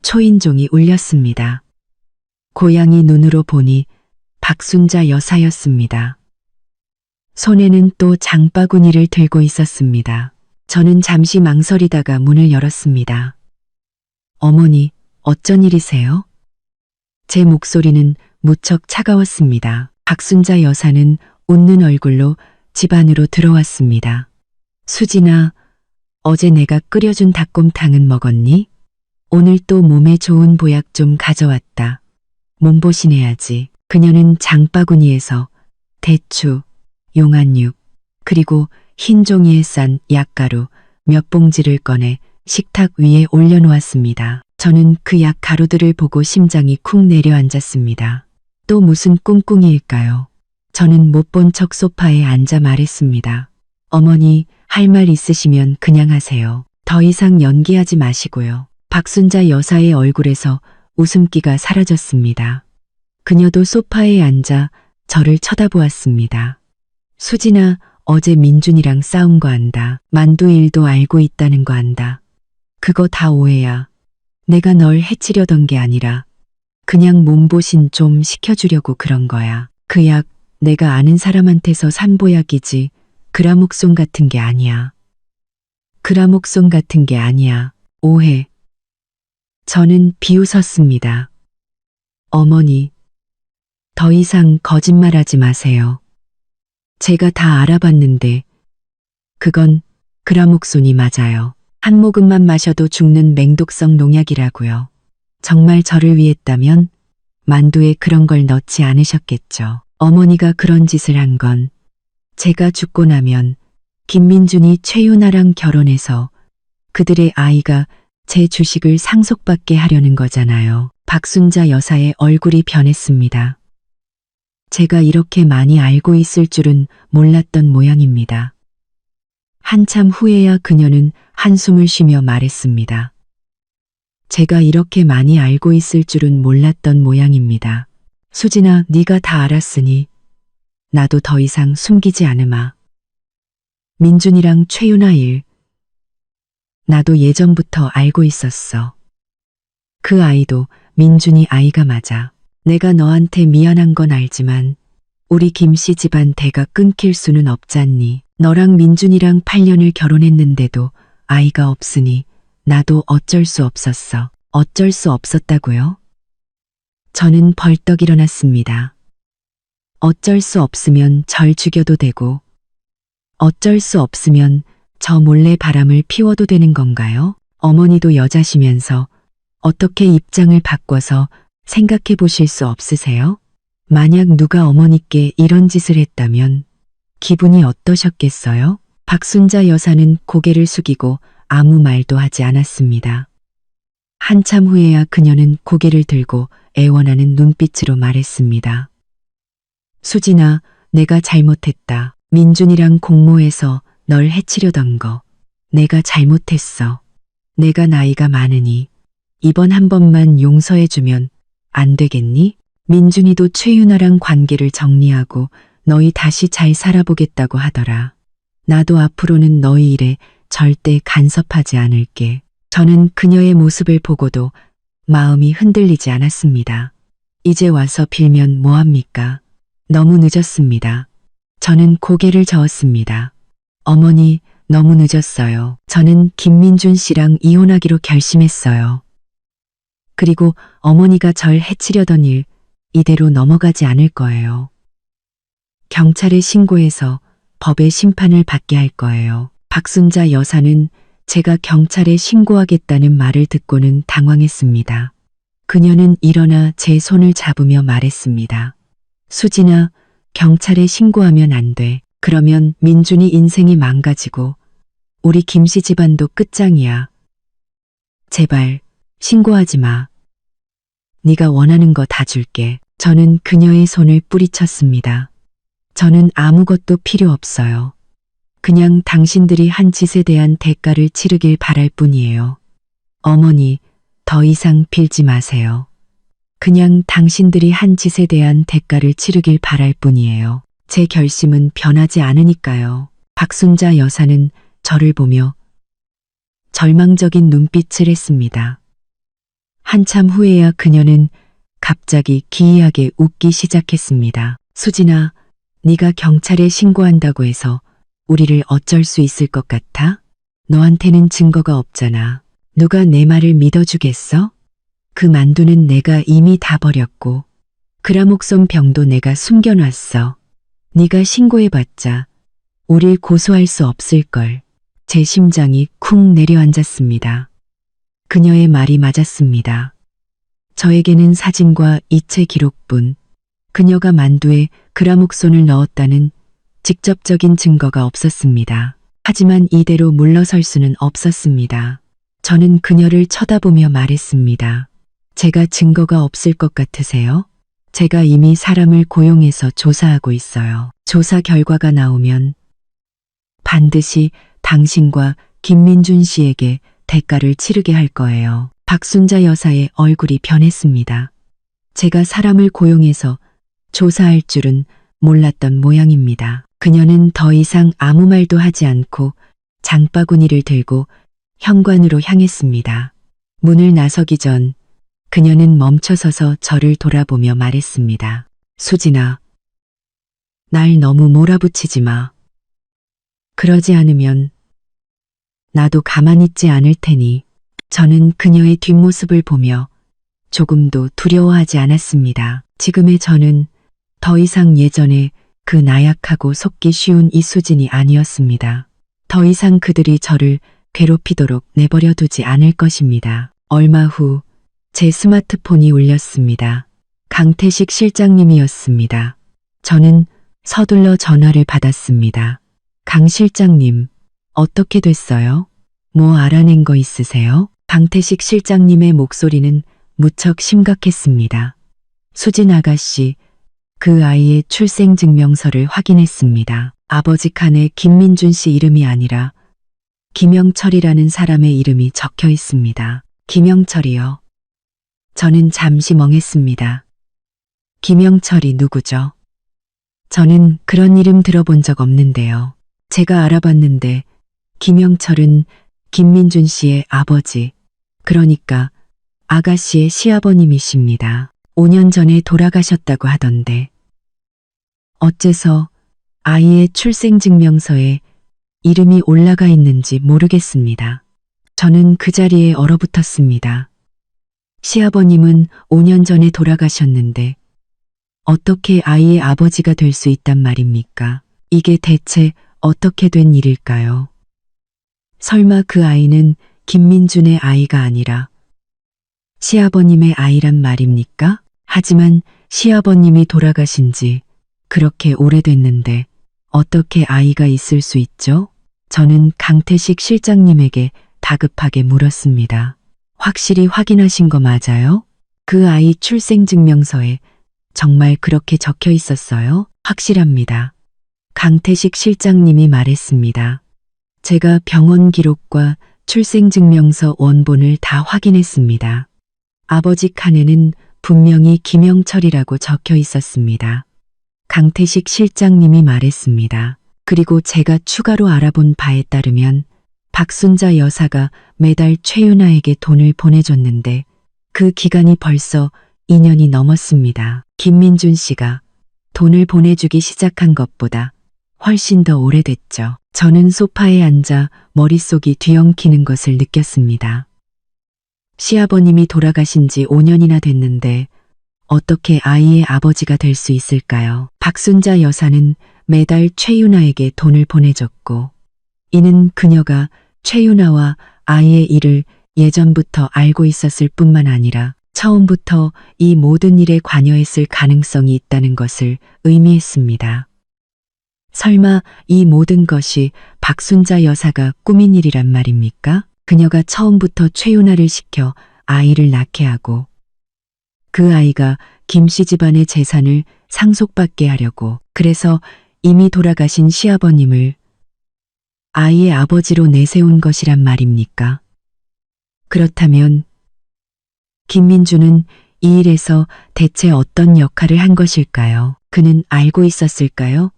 초인종이 울렸습니다. 고양이 눈으로 보니 박순자 여사였습니다. 손에는 또 장바구니를 들고 있었습니다. 저는 잠시 망설이다가 문을 열었습니다. 어머니, 어쩐 일이세요? 제 목소리는 무척 차가웠습니다. 박순자 여사는 웃는 얼굴로 집 안으로 들어왔습니다. 수진아, 어제 내가 끓여준 닭곰탕은 먹었니? 오늘 또 몸에 좋은 보약 좀 가져왔다. 몸보신해야지. 그녀는 장바구니에서 대추, 용안육, 그리고 흰 종이에 싼 약가루 몇 봉지를 꺼내 식탁 위에 올려놓았습니다. 저는 그 약 가루들을 보고 심장이 쿵 내려앉았습니다. 또 무슨 꿍꿍이일까요? 저는 못 본 척 소파에 앉아 말했습니다. 어머니, 할 말 있으시면 그냥 하세요. 더 이상 연기하지 마시고요. 박순자 여사의 얼굴에서 웃음기가 사라졌습니다. 그녀도 소파에 앉아 저를 쳐다보았습니다. 수진아, 어제 민준이랑 싸운 거 안다. 만두 일도 알고 있다는 거 안다. 그거 다 오해야. 내가 널 해치려던 게 아니라 그냥 몸보신 좀 시켜주려고 그런 거야. 그 약 내가 아는 사람한테서 산 보약이지 그라목손 같은 게 아니야. 그라목손 같은 게 아니야. 오해. 저는 비웃었습니다. 어머니, 더 이상 거짓말하지 마세요. 제가 다 알아봤는데 그건 그라목손이 맞아요. 한 모금만 마셔도 죽는 맹독성 농약이라고요. 정말 저를 위했다면 만두에 그런 걸 넣지 않으셨겠죠. 어머니가 그런 짓을 한 건 제가 죽고 나면 김민준이 최윤아랑 결혼해서 그들의 아이가 제 주식을 상속받게 하려는 거잖아요. 박순자 여사의 얼굴이 변했습니다. 제가 이렇게 많이 알고 있을 줄은 몰랐던 모양입니다. 한참 후에야 그녀는 한숨을 쉬며 말했습니다. 제가 이렇게 많이 알고 있을 줄은 몰랐던 모양입니다. 수진아, 네가 다 알았으니 나도 더 이상 숨기지 않으마. 민준이랑 최윤아 일, 나도 예전부터 알고 있었어. 그 아이도 민준이 아이가 맞아. 내가 너한테 미안한 건 알지만 우리 김씨 집안 대가 끊길 수는 없잖니. 너랑 민준이랑 8년을 결혼했는데도 아이가 없으니 나도 어쩔 수 없었어. 어쩔 수 없었다고요? 저는 벌떡 일어났습니다. 어쩔 수 없으면 절 죽여도 되고 어쩔 수 없으면 저 몰래 바람을 피워도 되는 건가요? 어머니도 여자시면서 어떻게 입장을 바꿔서 생각해 보실 수 없으세요? 만약 누가 어머니께 이런 짓을 했다면 기분이 어떠셨겠어요? 박순자 여사는 고개를 숙이고 아무 말도 하지 않았습니다. 한참 후에야 그녀는 고개를 들고 애원하는 눈빛으로 말했습니다. 수진아, 내가 잘못했다. 민준이랑 공모해서 널 해치려던 거 내가 잘못했어. 내가 나이가 많으니 이번 한 번만 용서해주면 안 되겠니? 민준이도 최윤아랑 관계를 정리하고 너희 다시 잘 살아보겠다고 하더라. 나도 앞으로는 너희 일에 절대 간섭하지 않을게. 저는 그녀의 모습을 보고도 마음이 흔들리지 않았습니다. 이제 와서 빌면 뭐합니까? 너무 늦었습니다. 저는 고개를 저었습니다. 어머니, 너무 늦었어요. 저는 김민준 씨랑 이혼하기로 결심했어요. 그리고 어머니가 절 해치려던 일 이대로 넘어가지 않을 거예요. 경찰에 신고해서 법의 심판을 받게 할 거예요. 박순자 여사는 제가 경찰에 신고하겠다는 말을 듣고는 당황했습니다. 그녀는 일어나 제 손을 잡으며 말했습니다. 수진아, 경찰에 신고하면 안 돼. 그러면 민준이 인생이 망가지고 우리 김씨 집안도 끝장이야. 제발 신고하지 마. 네가 원하는 거 다 줄게. 저는 그녀의 손을 뿌리쳤습니다. 저는 아무것도 필요 없어요. 그냥 당신들이 한 짓에 대한 대가를 치르길 바랄 뿐이에요. 어머니, 더 이상 빌지 마세요. 그냥 당신들이 한 짓에 대한 대가를 치르길 바랄 뿐이에요. 제 결심은 변하지 않으니까요. 박순자 여사는 저를 보며 절망적인 눈빛을 했습니다. 한참 후에야 그녀는 갑자기 기이하게 웃기 시작했습니다. 수진아, 네가 경찰에 신고한다고 해서 우리를 어쩔 수 있을 것 같아? 너한테는 증거가 없잖아. 누가 내 말을 믿어주겠어? 그 만두는 내가 이미 다 버렸고 그라목손 병도 내가 숨겨놨어. 네가 신고해봤자 우릴 고소할 수 없을걸. 제 심장이 쿵 내려앉았습니다. 그녀의 말이 맞았습니다. 저에게는 사진과 이체 기록뿐, 그녀가 만두에 그라목손을 넣었다는 직접적인 증거가 없었습니다. 하지만 이대로 물러설 수는 없었습니다. 저는 그녀를 쳐다보며 말했습니다. 제가 증거가 없을 것 같으세요? 제가 이미 사람을 고용해서 조사하고 있어요. 조사 결과가 나오면 반드시 당신과 김민준 씨에게 대가를 치르게 할 거예요. 박순자 여사의 얼굴이 변했습니다. 제가 사람을 고용해서 조사할 줄은 몰랐던 모양입니다. 그녀는 더 이상 아무 말도 하지 않고 장바구니를 들고 현관으로 향했습니다. 문을 나서기 전 그녀는 멈춰서서 저를 돌아보며 말했습니다. 수진아, 날 너무 몰아붙이지 마. 그러지 않으면 나도 가만히 있지 않을 테니. 저는 그녀의 뒷모습을 보며 조금도 두려워하지 않았습니다. 지금의 저는 더 이상 예전에 그 나약하고 속기 쉬운 이수진이 아니었습니다. 더 이상 그들이 저를 괴롭히도록 내버려 두지 않을 것입니다. 얼마 후 제 스마트폰이 울렸습니다. 강태식 실장님이었습니다. 저는 서둘러 전화를 받았습니다. 강 실장님, 어떻게 됐어요? 뭐 알아낸 거 있으세요? 강태식 실장님의 목소리는 무척 심각했습니다. 수진 아가씨, 그 아이의 출생증명서를 확인했습니다. 아버지 칸에 김민준 씨 이름이 아니라 김영철이라는 사람의 이름이 적혀 있습니다. 김영철이요. 저는 잠시 멍했습니다. 김영철이 누구죠? 저는 그런 이름 들어본 적 없는데요. 제가 알아봤는데 김영철은 김민준 씨의 아버지, 그러니까 아가씨의 시아버님이십니다. 5년 전에 돌아가셨다고 하던데 어째서 아이의 출생증명서에 이름이 올라가 있는지 모르겠습니다. 저는 그 자리에 얼어붙었습니다. 시아버님은 5년 전에 돌아가셨는데 어떻게 아이의 아버지가 될 수 있단 말입니까? 이게 대체 어떻게 된 일일까요? 설마 그 아이는 김민준의 아이가 아니라 시아버님의 아이란 말입니까? 하지만 시아버님이 돌아가신 지 그렇게 오래됐는데 어떻게 아이가 있을 수 있죠? 저는 강태식 실장님에게 다급하게 물었습니다. 확실히 확인하신 거 맞아요? 그 아이 출생증명서에 정말 그렇게 적혀 있었어요? 확실합니다. 강태식 실장님이 말했습니다. 제가 병원 기록과 출생증명서 원본을 다 확인했습니다. 아버지 칸에는 분명히 김영철이라고 적혀 있었습니다. 강태식 실장님이 말했습니다. 그리고 제가 추가로 알아본 바에 따르면 박순자 여사가 매달 최윤아에게 돈을 보내줬는데 그 기간이 벌써 2년이 넘었습니다. 김민준 씨가 돈을 보내주기 시작한 것보다 훨씬 더 오래됐죠. 저는 소파에 앉아 머릿속이 뒤엉키는 것을 느꼈습니다. 시아버님이 돌아가신 지 5년이나 됐는데 어떻게 아이의 아버지가 될 수 있을까요? 박순자 여사는 매달 최윤아에게 돈을 보내줬고 이는 그녀가 최윤아와 아이의 일을 예전부터 알고 있었을 뿐만 아니라 처음부터 이 모든 일에 관여했을 가능성이 있다는 것을 의미했습니다. 설마 이 모든 것이 박순자 여사가 꾸민 일이란 말입니까? 그녀가 처음부터 최윤아를 시켜 아이를 낳게 하고 그 아이가 김씨 집안의 재산을 상속받게 하려고 그래서 이미 돌아가신 시아버님을 아이의 아버지로 내세운 것이란 말입니까? 그렇다면 김민준은 이 일에서 대체 어떤 역할을 한 것일까요? 그는 알고 있었을까요?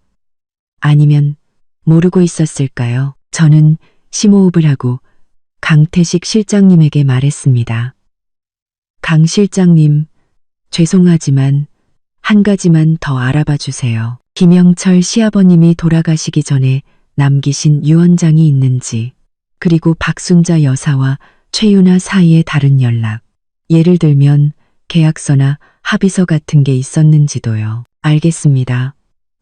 아니면 모르고 있었을까요? 저는 심호흡을 하고 강태식 실장님에게 말했습니다. 강 실장님, 죄송하지만 한 가지만 더 알아봐 주세요. 김영철 시아버님이 돌아가시기 전에 남기신 유언장이 있는지, 그리고 박순자 여사와 최윤아 사이의 다른 연락, 예를 들면 계약서나 합의서 같은 게 있었는지도요. 알겠습니다.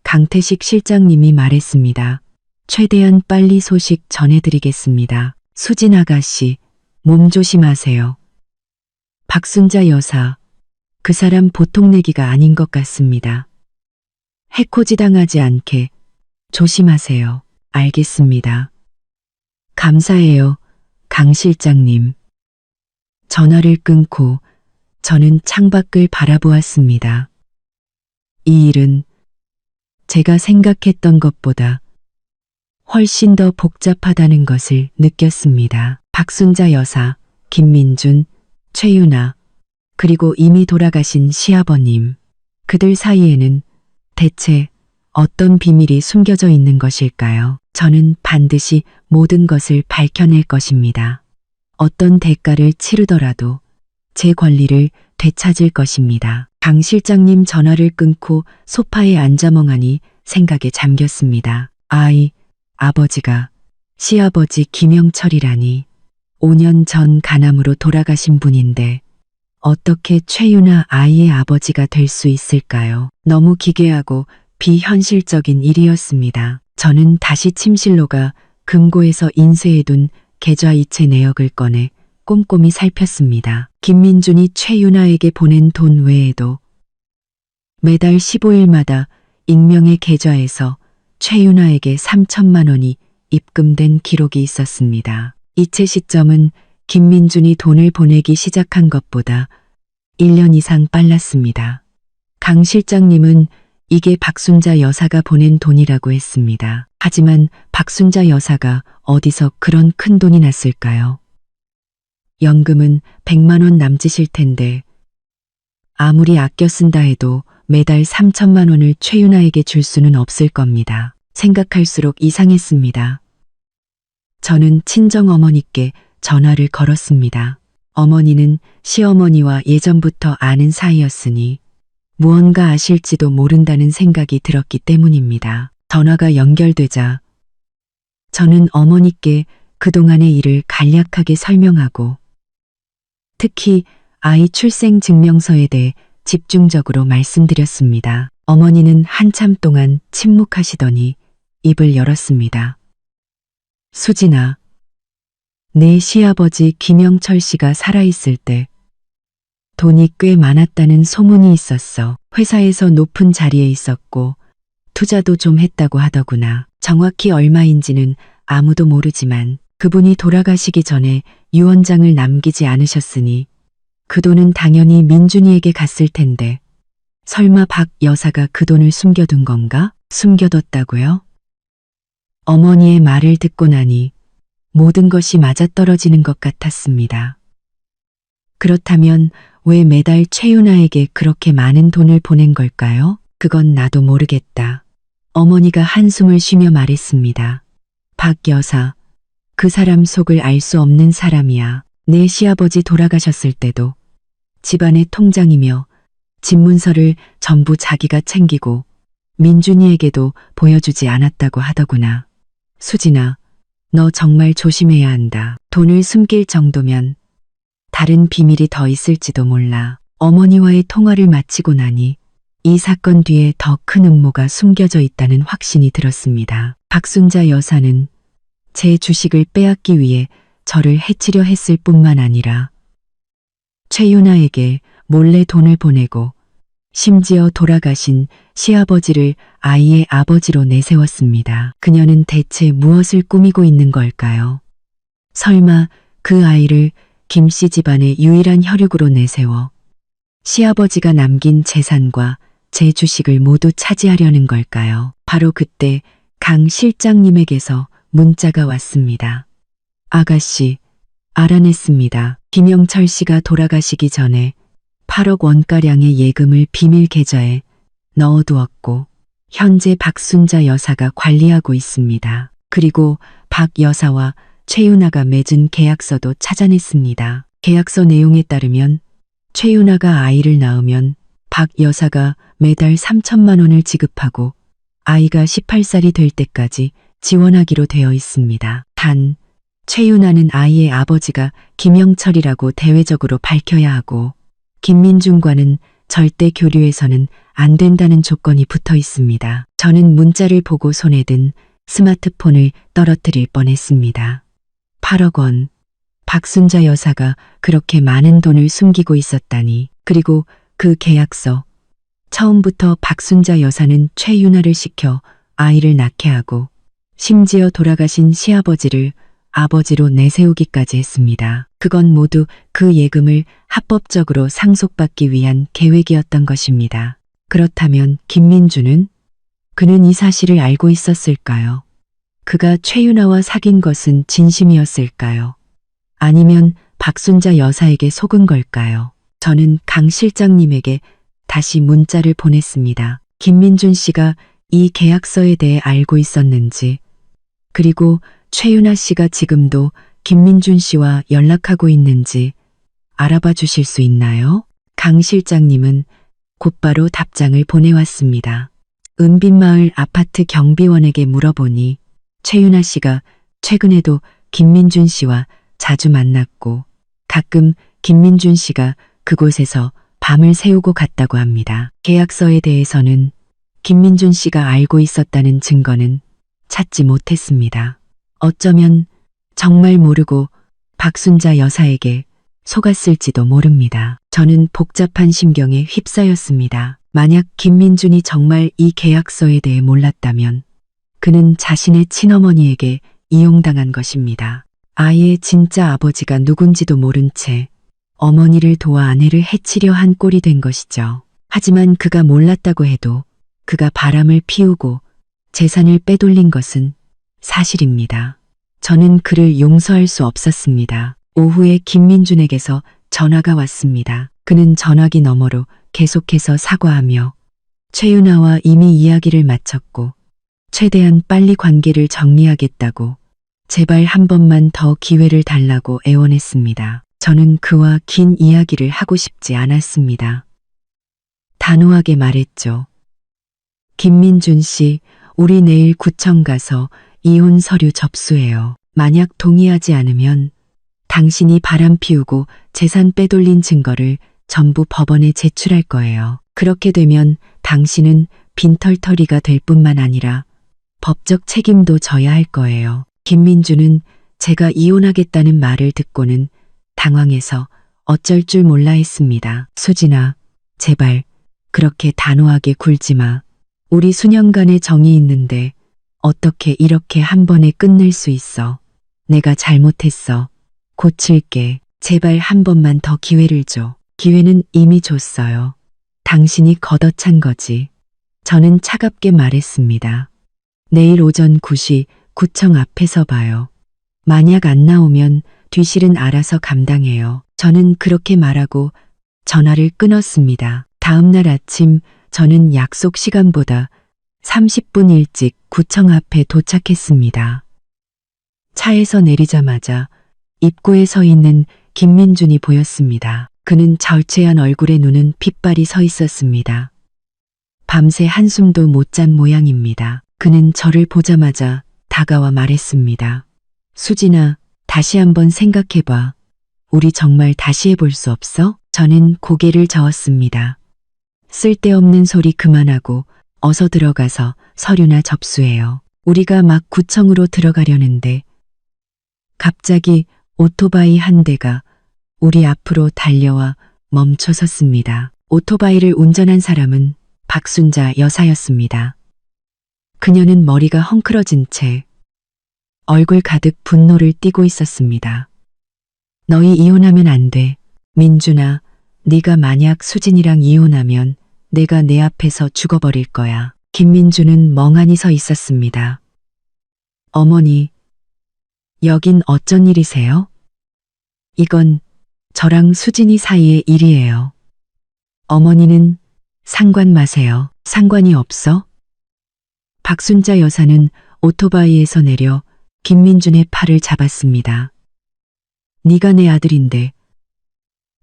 강태식 실장님이 말했습니다. 최대한 빨리 소식 전해드리겠습니다. 수진 아가씨, 몸 조심하세요. 박순자 여사, 그 사람 보통 내기가 아닌 것 같습니다. 해코지 당하지 않게 조심하세요. 알겠습니다. 감사해요, 강 실장님. 전화를 끊고 저는 창밖을 바라보았습니다. 이 일은 제가 생각했던 것보다 훨씬 더 복잡하다는 것을 느꼈습니다. 박순자 여사, 김민준, 최윤아, 그리고 이미 돌아가신 시아버님, 그들 사이에는 대체 어떤 비밀이 숨겨져 있는 것일까요? 저는 반드시 모든 것을 밝혀낼 것입니다. 어떤 대가를 치르더라도 제 권리를 되찾을 것입니다. 강 실장님 전화를 끊고 소파에 앉아 멍하니 생각에 잠겼습니다. 아버지가 시아버지 김영철이라니. 5년 전 간암으로 돌아가신 분인데 어떻게 최윤아 아이의 아버지가 될 수 있을까요? 너무 기괴하고 비현실적인 일이었습니다. 저는 다시 침실로 가 금고에서 인쇄해둔 계좌이체 내역을 꺼내 꼼꼼히 살폈습니다. 김민준이 최윤아에게 보낸 돈 외에도 매달 15일마다 익명의 계좌에서 최윤아에게 3천만 원이 입금된 기록이 있었습니다. 이체 시점은 김민준이 돈을 보내기 시작한 것보다 1년 이상 빨랐습니다. 강 실장님은 이게 박순자 여사가 보낸 돈이라고 했습니다. 하지만 박순자 여사가 어디서 그런 큰 돈이 났을까요? 연금은 100만 원 남짓일 텐데 아무리 아껴 쓴다 해도 매달 3천만 원을 최윤아에게 줄 수는 없을 겁니다. 생각할수록 이상했습니다. 저는 친정어머니께 전화를 걸었습니다. 어머니는 시어머니와 예전부터 아는 사이였으니 무언가 아실지도 모른다는 생각이 들었기 때문입니다. 전화가 연결되자 저는 어머니께 그동안의 일을 간략하게 설명하고 특히 아이 출생 증명서에 대해 집중적으로 말씀드렸습니다. 어머니는 한참 동안 침묵하시더니 입을 열었습니다. 수진아, 내 시아버지 김영철 씨가 살아있을 때 돈이 꽤 많았다는 소문이 있었어. 회사에서 높은 자리에 있었고 투자도 좀 했다고 하더구나. 정확히 얼마인지는 아무도 모르지만 그분이 돌아가시기 전에 유언장을 남기지 않으셨으니 그 돈은 당연히 민준이에게 갔을 텐데 설마 박 여사가 그 돈을 숨겨둔 건가? 숨겨뒀다고요? 어머니의 말을 듣고 나니 모든 것이 맞아떨어지는 것 같았습니다. 그렇다면 왜 매달 최윤아에게 그렇게 많은 돈을 보낸 걸까요? 그건 나도 모르겠다. 어머니가 한숨을 쉬며 말했습니다. 박 여사, 그 사람 속을 알 수 없는 사람이야. 내 시아버지 돌아가셨을 때도 집안의 통장이며 집문서를 전부 자기가 챙기고 민준이에게도 보여주지 않았다고 하더구나. 수진아, 너 정말 조심해야 한다. 돈을 숨길 정도면 다른 비밀이 더 있을지도 몰라. 어머니와의 통화를 마치고 나니 이 사건 뒤에 더 큰 음모가 숨겨져 있다는 확신이 들었습니다. 박순자 여사는 제 주식을 빼앗기 위해 저를 해치려 했을 뿐만 아니라 최윤아에게 몰래 돈을 보내고 심지어 돌아가신 시아버지를 아이의 아버지로 내세웠습니다. 그녀는 대체 무엇을 꾸미고 있는 걸까요? 설마 그 아이를 김 씨 집안의 유일한 혈육으로 내세워 시아버지가 남긴 재산과 제 주식을 모두 차지하려는 걸까요? 바로 그때 강 실장님에게서 문자가 왔습니다. 아가씨, 알아냈습니다. 김영철 씨가 돌아가시기 전에 8억 원가량의 예금을 비밀 계좌에 넣어두었고 현재 박순자 여사가 관리하고 있습니다. 그리고 박 여사와 최윤아가 맺은 계약서도 찾아냈습니다. 계약서 내용에 따르면 최윤아가 아이를 낳으면 박 여사가 매달 3천만 원을 지급하고 아이가 18살이 될 때까지 지원하기로 되어 있습니다. 단, 최윤아는 아이의 아버지가 김영철이라고 대외적으로 밝혀야 하고 김민준과는 절대 교류해서는 안 된다는 조건이 붙어 있습니다. 저는 문자를 보고 손에 든 스마트폰을 떨어뜨릴 뻔했습니다. 8억 원. 박순자 여사가 그렇게 많은 돈을 숨기고 있었다니. 그리고 그 계약서. 처음부터 박순자 여사는 최윤아를 시켜 아이를 낳게 하고 심지어 돌아가신 시아버지를 아버지로 내세우기까지 했습니다. 그건 모두 그 예금을 합법적으로 상속받기 위한 계획이었던 것입니다. 그렇다면 김민주는? 그는 이 사실을 알고 있었을까요? 그가 최윤아와 사귄 것은 진심이었을까요? 아니면 박순자 여사에게 속은 걸까요? 저는 강 실장님에게 다시 문자를 보냈습니다. 김민준 씨가 이 계약서에 대해 알고 있었는지, 그리고 최윤아 씨가 지금도 김민준 씨와 연락하고 있는지 알아봐 주실 수 있나요? 강 실장님은 곧바로 답장을 보내왔습니다. 은빛마을 아파트 경비원에게 물어보니 최윤아 씨가 최근에도 김민준 씨와 자주 만났고 가끔 김민준 씨가 그곳에서 밤을 새우고 갔다고 합니다. 계약서에 대해서는 김민준 씨가 알고 있었다는 증거는 찾지 못했습니다. 어쩌면 정말 모르고 박순자 여사에게 속았을지도 모릅니다. 저는 복잡한 심경에 휩싸였습니다. 만약 김민준이 정말 이 계약서에 대해 몰랐다면 그는 자신의 친어머니에게 이용당한 것입니다. 아이의 진짜 아버지가 누군지도 모른 채 어머니를 도와 아내를 해치려 한 꼴이 된 것이죠. 하지만 그가 몰랐다고 해도 그가 바람을 피우고 재산을 빼돌린 것은 사실입니다. 저는 그를 용서할 수 없었습니다. 오후에 김민준에게서 전화가 왔습니다. 그는 전화기 너머로 계속해서 사과하며 최윤아와 이미 이야기를 마쳤고 최대한 빨리 관계를 정리하겠다고 제발 한 번만 더 기회를 달라고 애원했습니다. 저는 그와 긴 이야기를 하고 싶지 않았습니다. 단호하게 말했죠. 김민준 씨, 우리 내일 구청 가서 이혼 서류 접수해요. 만약 동의하지 않으면 당신이 바람 피우고 재산 빼돌린 증거를 전부 법원에 제출할 거예요. 그렇게 되면 당신은 빈털터리가 될 뿐만 아니라 법적 책임도 져야 할 거예요. 김민주는 제가 이혼하겠다는 말을 듣고는 당황해서 어쩔 줄 몰라 했습니다. 수진아, 제발 그렇게 단호하게 굴지 마. 우리 수년간의 정이 있는데 어떻게 이렇게 한 번에 끝낼 수 있어. 내가 잘못했어. 고칠게. 제발 한 번만 더 기회를 줘. 기회는 이미 줬어요. 당신이 걷어찬 거지. 저는 차갑게 말했습니다. 내일 오전 9시 구청 앞에서 봐요. 만약 안 나오면 뒤실은 알아서 감당해요. 저는 그렇게 말하고 전화를 끊었습니다. 다음 날 아침 저는 약속 시간보다 30분 일찍 구청 앞에 도착했습니다. 차에서 내리자마자 입구에 서 있는 김민준이 보였습니다. 그는 절제한 얼굴에 눈은 핏발이 서 있었습니다. 밤새 한숨도 못 잔 모양입니다. 그는 저를 보자마자 다가와 말했습니다. 수진아, 다시 한번 생각해봐. 우리 정말 다시 해볼 수 없어? 저는 고개를 저었습니다. 쓸데없는 소리 그만하고 어서 들어가서 서류나 접수해요. 우리가 막 구청으로 들어가려는데 갑자기 오토바이 한 대가 우리 앞으로 달려와 멈춰 섰습니다. 오토바이를 운전한 사람은 박순자 여사였습니다. 그녀는 머리가 헝클어진 채 얼굴 가득 분노를 띠고 있었습니다. 너희 이혼하면 안 돼. 민준아, 네가 만약 수진이랑 이혼하면 내가 내 앞에서 죽어버릴 거야. 김민주는 멍하니 서 있었습니다. 어머니, 여긴 어쩐 일이세요? 이건 저랑 수진이 사이의 일이에요. 어머니는 상관 마세요. 상관이 없어? 박순자 여사는 오토바이에서 내려 김민준의 팔을 잡았습니다. 네가 내 아들인데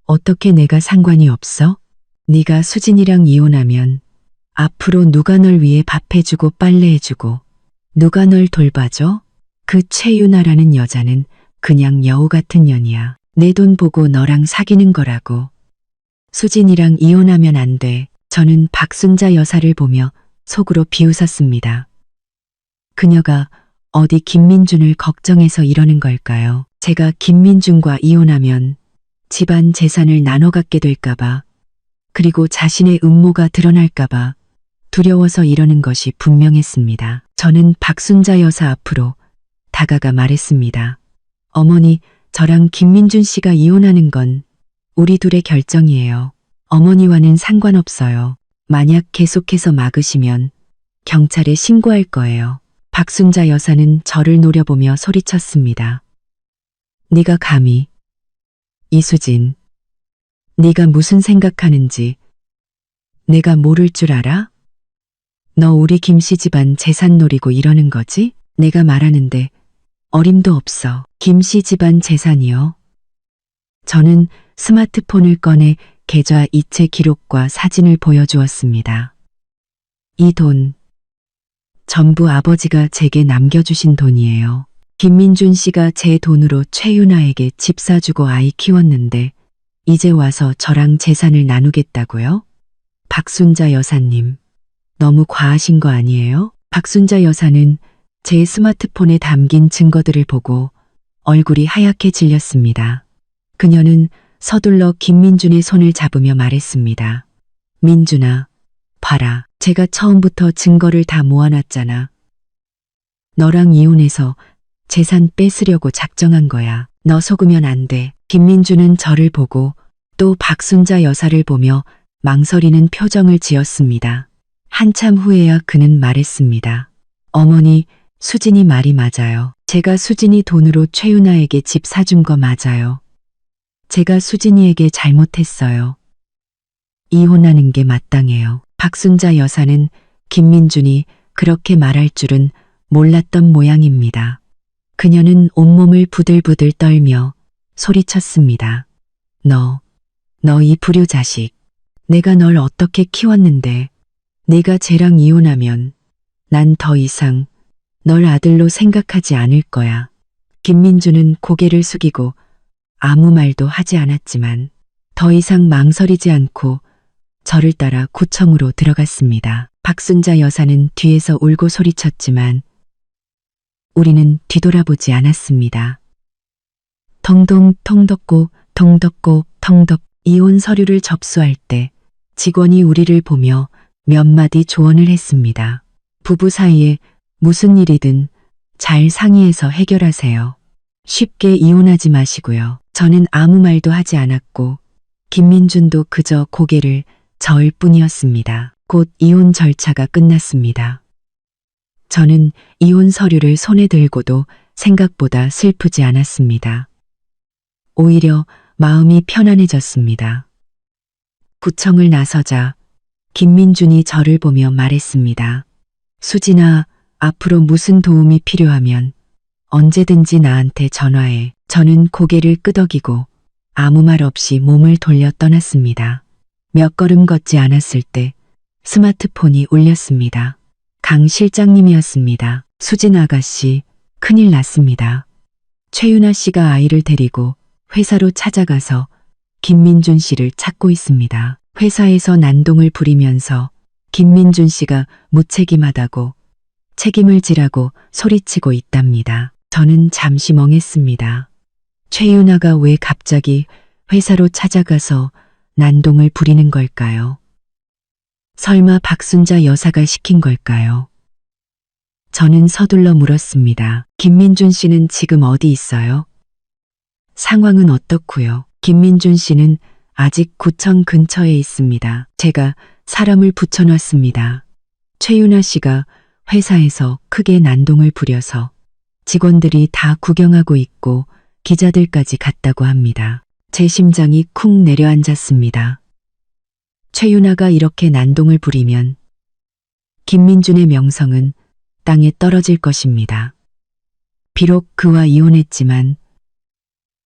어떻게 내가 상관이 없어? 네가 수진이랑 이혼하면 앞으로 누가 널 위해 밥해주고 빨래해주고 누가 널 돌봐줘? 그 최윤아라는 여자는 그냥 여우 같은 년이야. 내 돈 보고 너랑 사귀는 거라고. 수진이랑 이혼하면 안 돼. 저는 박순자 여사를 보며 속으로 비웃었습니다. 그녀가 어디 김민준을 걱정해서 이러는 걸까요? 제가 김민준과 이혼하면 집안 재산을 나눠 갖게 될까봐, 그리고 자신의 음모가 드러날까봐 두려워서 이러는 것이 분명했습니다. 저는 박순자 여사 앞으로 다가가 말했습니다. 어머니, 저랑 김민준 씨가 이혼하는 건 우리 둘의 결정이에요. 어머니와는 상관없어요. 만약 계속해서 막으시면 경찰에 신고할 거예요. 박순자 여사는 저를 노려보며 소리쳤습니다. 네가 감히. 이수진, 네가 무슨 생각하는지 내가 모를 줄 알아? 너 우리 김씨 집안 재산 노리고 이러는 거지? 내가 말하는데 어림도 없어. 김씨 집안 재산이요? 저는 스마트폰을 꺼내 계좌 이체 기록과 사진을 보여주었습니다. 이 돈 전부 아버지가 제게 남겨주신 돈이에요. 김민준 씨가 제 돈으로 최윤아에게 집 사주고 아이 키웠는데 이제 와서 저랑 재산을 나누겠다고요? 박순자 여사님, 너무 과하신 거 아니에요? 박순자 여사는 제 스마트폰에 담긴 증거들을 보고 얼굴이 하얗게 질렸습니다. 그녀는 서둘러 김민준의 손을 잡으며 말했습니다. 민준아, 봐라. 제가 처음부터 증거를 다 모아놨잖아. 너랑 이혼해서 재산 뺏으려고 작정한 거야. 너 속으면 안 돼. 김민준은 저를 보고 또 박순자 여사를 보며 망설이는 표정을 지었습니다. 한참 후에야 그는 말했습니다. 어머니, 수진이 말이 맞아요. 제가 수진이 돈으로 최윤아에게 집 사준 거 맞아요. 제가 수진이에게 잘못했어요. 이혼하는 게 마땅해요. 박순자 여사는 김민준이 그렇게 말할 줄은 몰랐던 모양입니다. 그녀는 온몸을 부들부들 떨며 소리쳤습니다. 너 이 불효 자식. 내가 널 어떻게 키웠는데 네가 쟤랑 이혼하면 난 더 이상 널 아들로 생각하지 않을 거야. 김민주는 고개를 숙이고 아무 말도 하지 않았지만 더 이상 망설이지 않고 저를 따라 구청으로 들어갔습니다. 박순자 여사는 뒤에서 울고 소리쳤지만 우리는 뒤돌아보지 않았습니다. 덩동 덩덕고 덩덕고 덩덕 이혼 서류를 접수할 때 직원이 우리를 보며 몇 마디 조언을 했습니다. 부부 사이에 무슨 일이든 잘 상의해서 해결하세요. 쉽게 이혼하지 마시고요. 저는 아무 말도 하지 않았고 김민준도 그저 고개를 저을 뿐이었습니다. 곧 이혼 절차가 끝났습니다. 저는 이혼 서류를 손에 들고도 생각보다 슬프지 않았습니다. 오히려 마음이 편안해졌습니다. 구청을 나서자 김민준이 저를 보며 말했습니다. 수진아, 앞으로 무슨 도움이 필요하면 언제든지 나한테 전화해. 저는 고개를 끄덕이고 아무 말 없이 몸을 돌려 떠났습니다. 몇 걸음 걷지 않았을 때 스마트폰이 울렸습니다. 강 실장님이었습니다. 수진 아가씨, 큰일 났습니다. 최윤아 씨가 아이를 데리고 회사로 찾아가서 김민준 씨를 찾고 있습니다. 회사에서 난동을 부리면서 김민준 씨가 무책임하다고 책임을 지라고 소리치고 있답니다. 저는 잠시 멍했습니다. 최윤아가 왜 갑자기 회사로 찾아가서 난동을 부리는 걸까요? 설마 박순자 여사가 시킨 걸까요? 저는 서둘러 물었습니다. 김민준 씨는 지금 어디 있어요? 상황은 어떻고요? 김민준 씨는 아직 구청 근처에 있습니다. 제가 사람을 붙여놨습니다. 최윤아 씨가 회사에서 크게 난동을 부려서 직원들이 다 구경하고 있고 기자들까지 갔다고 합니다. 제 심장이 쿵 내려앉았습니다. 최윤아가 이렇게 난동을 부리면 김민준의 명성은 땅에 떨어질 것입니다. 비록 그와 이혼했지만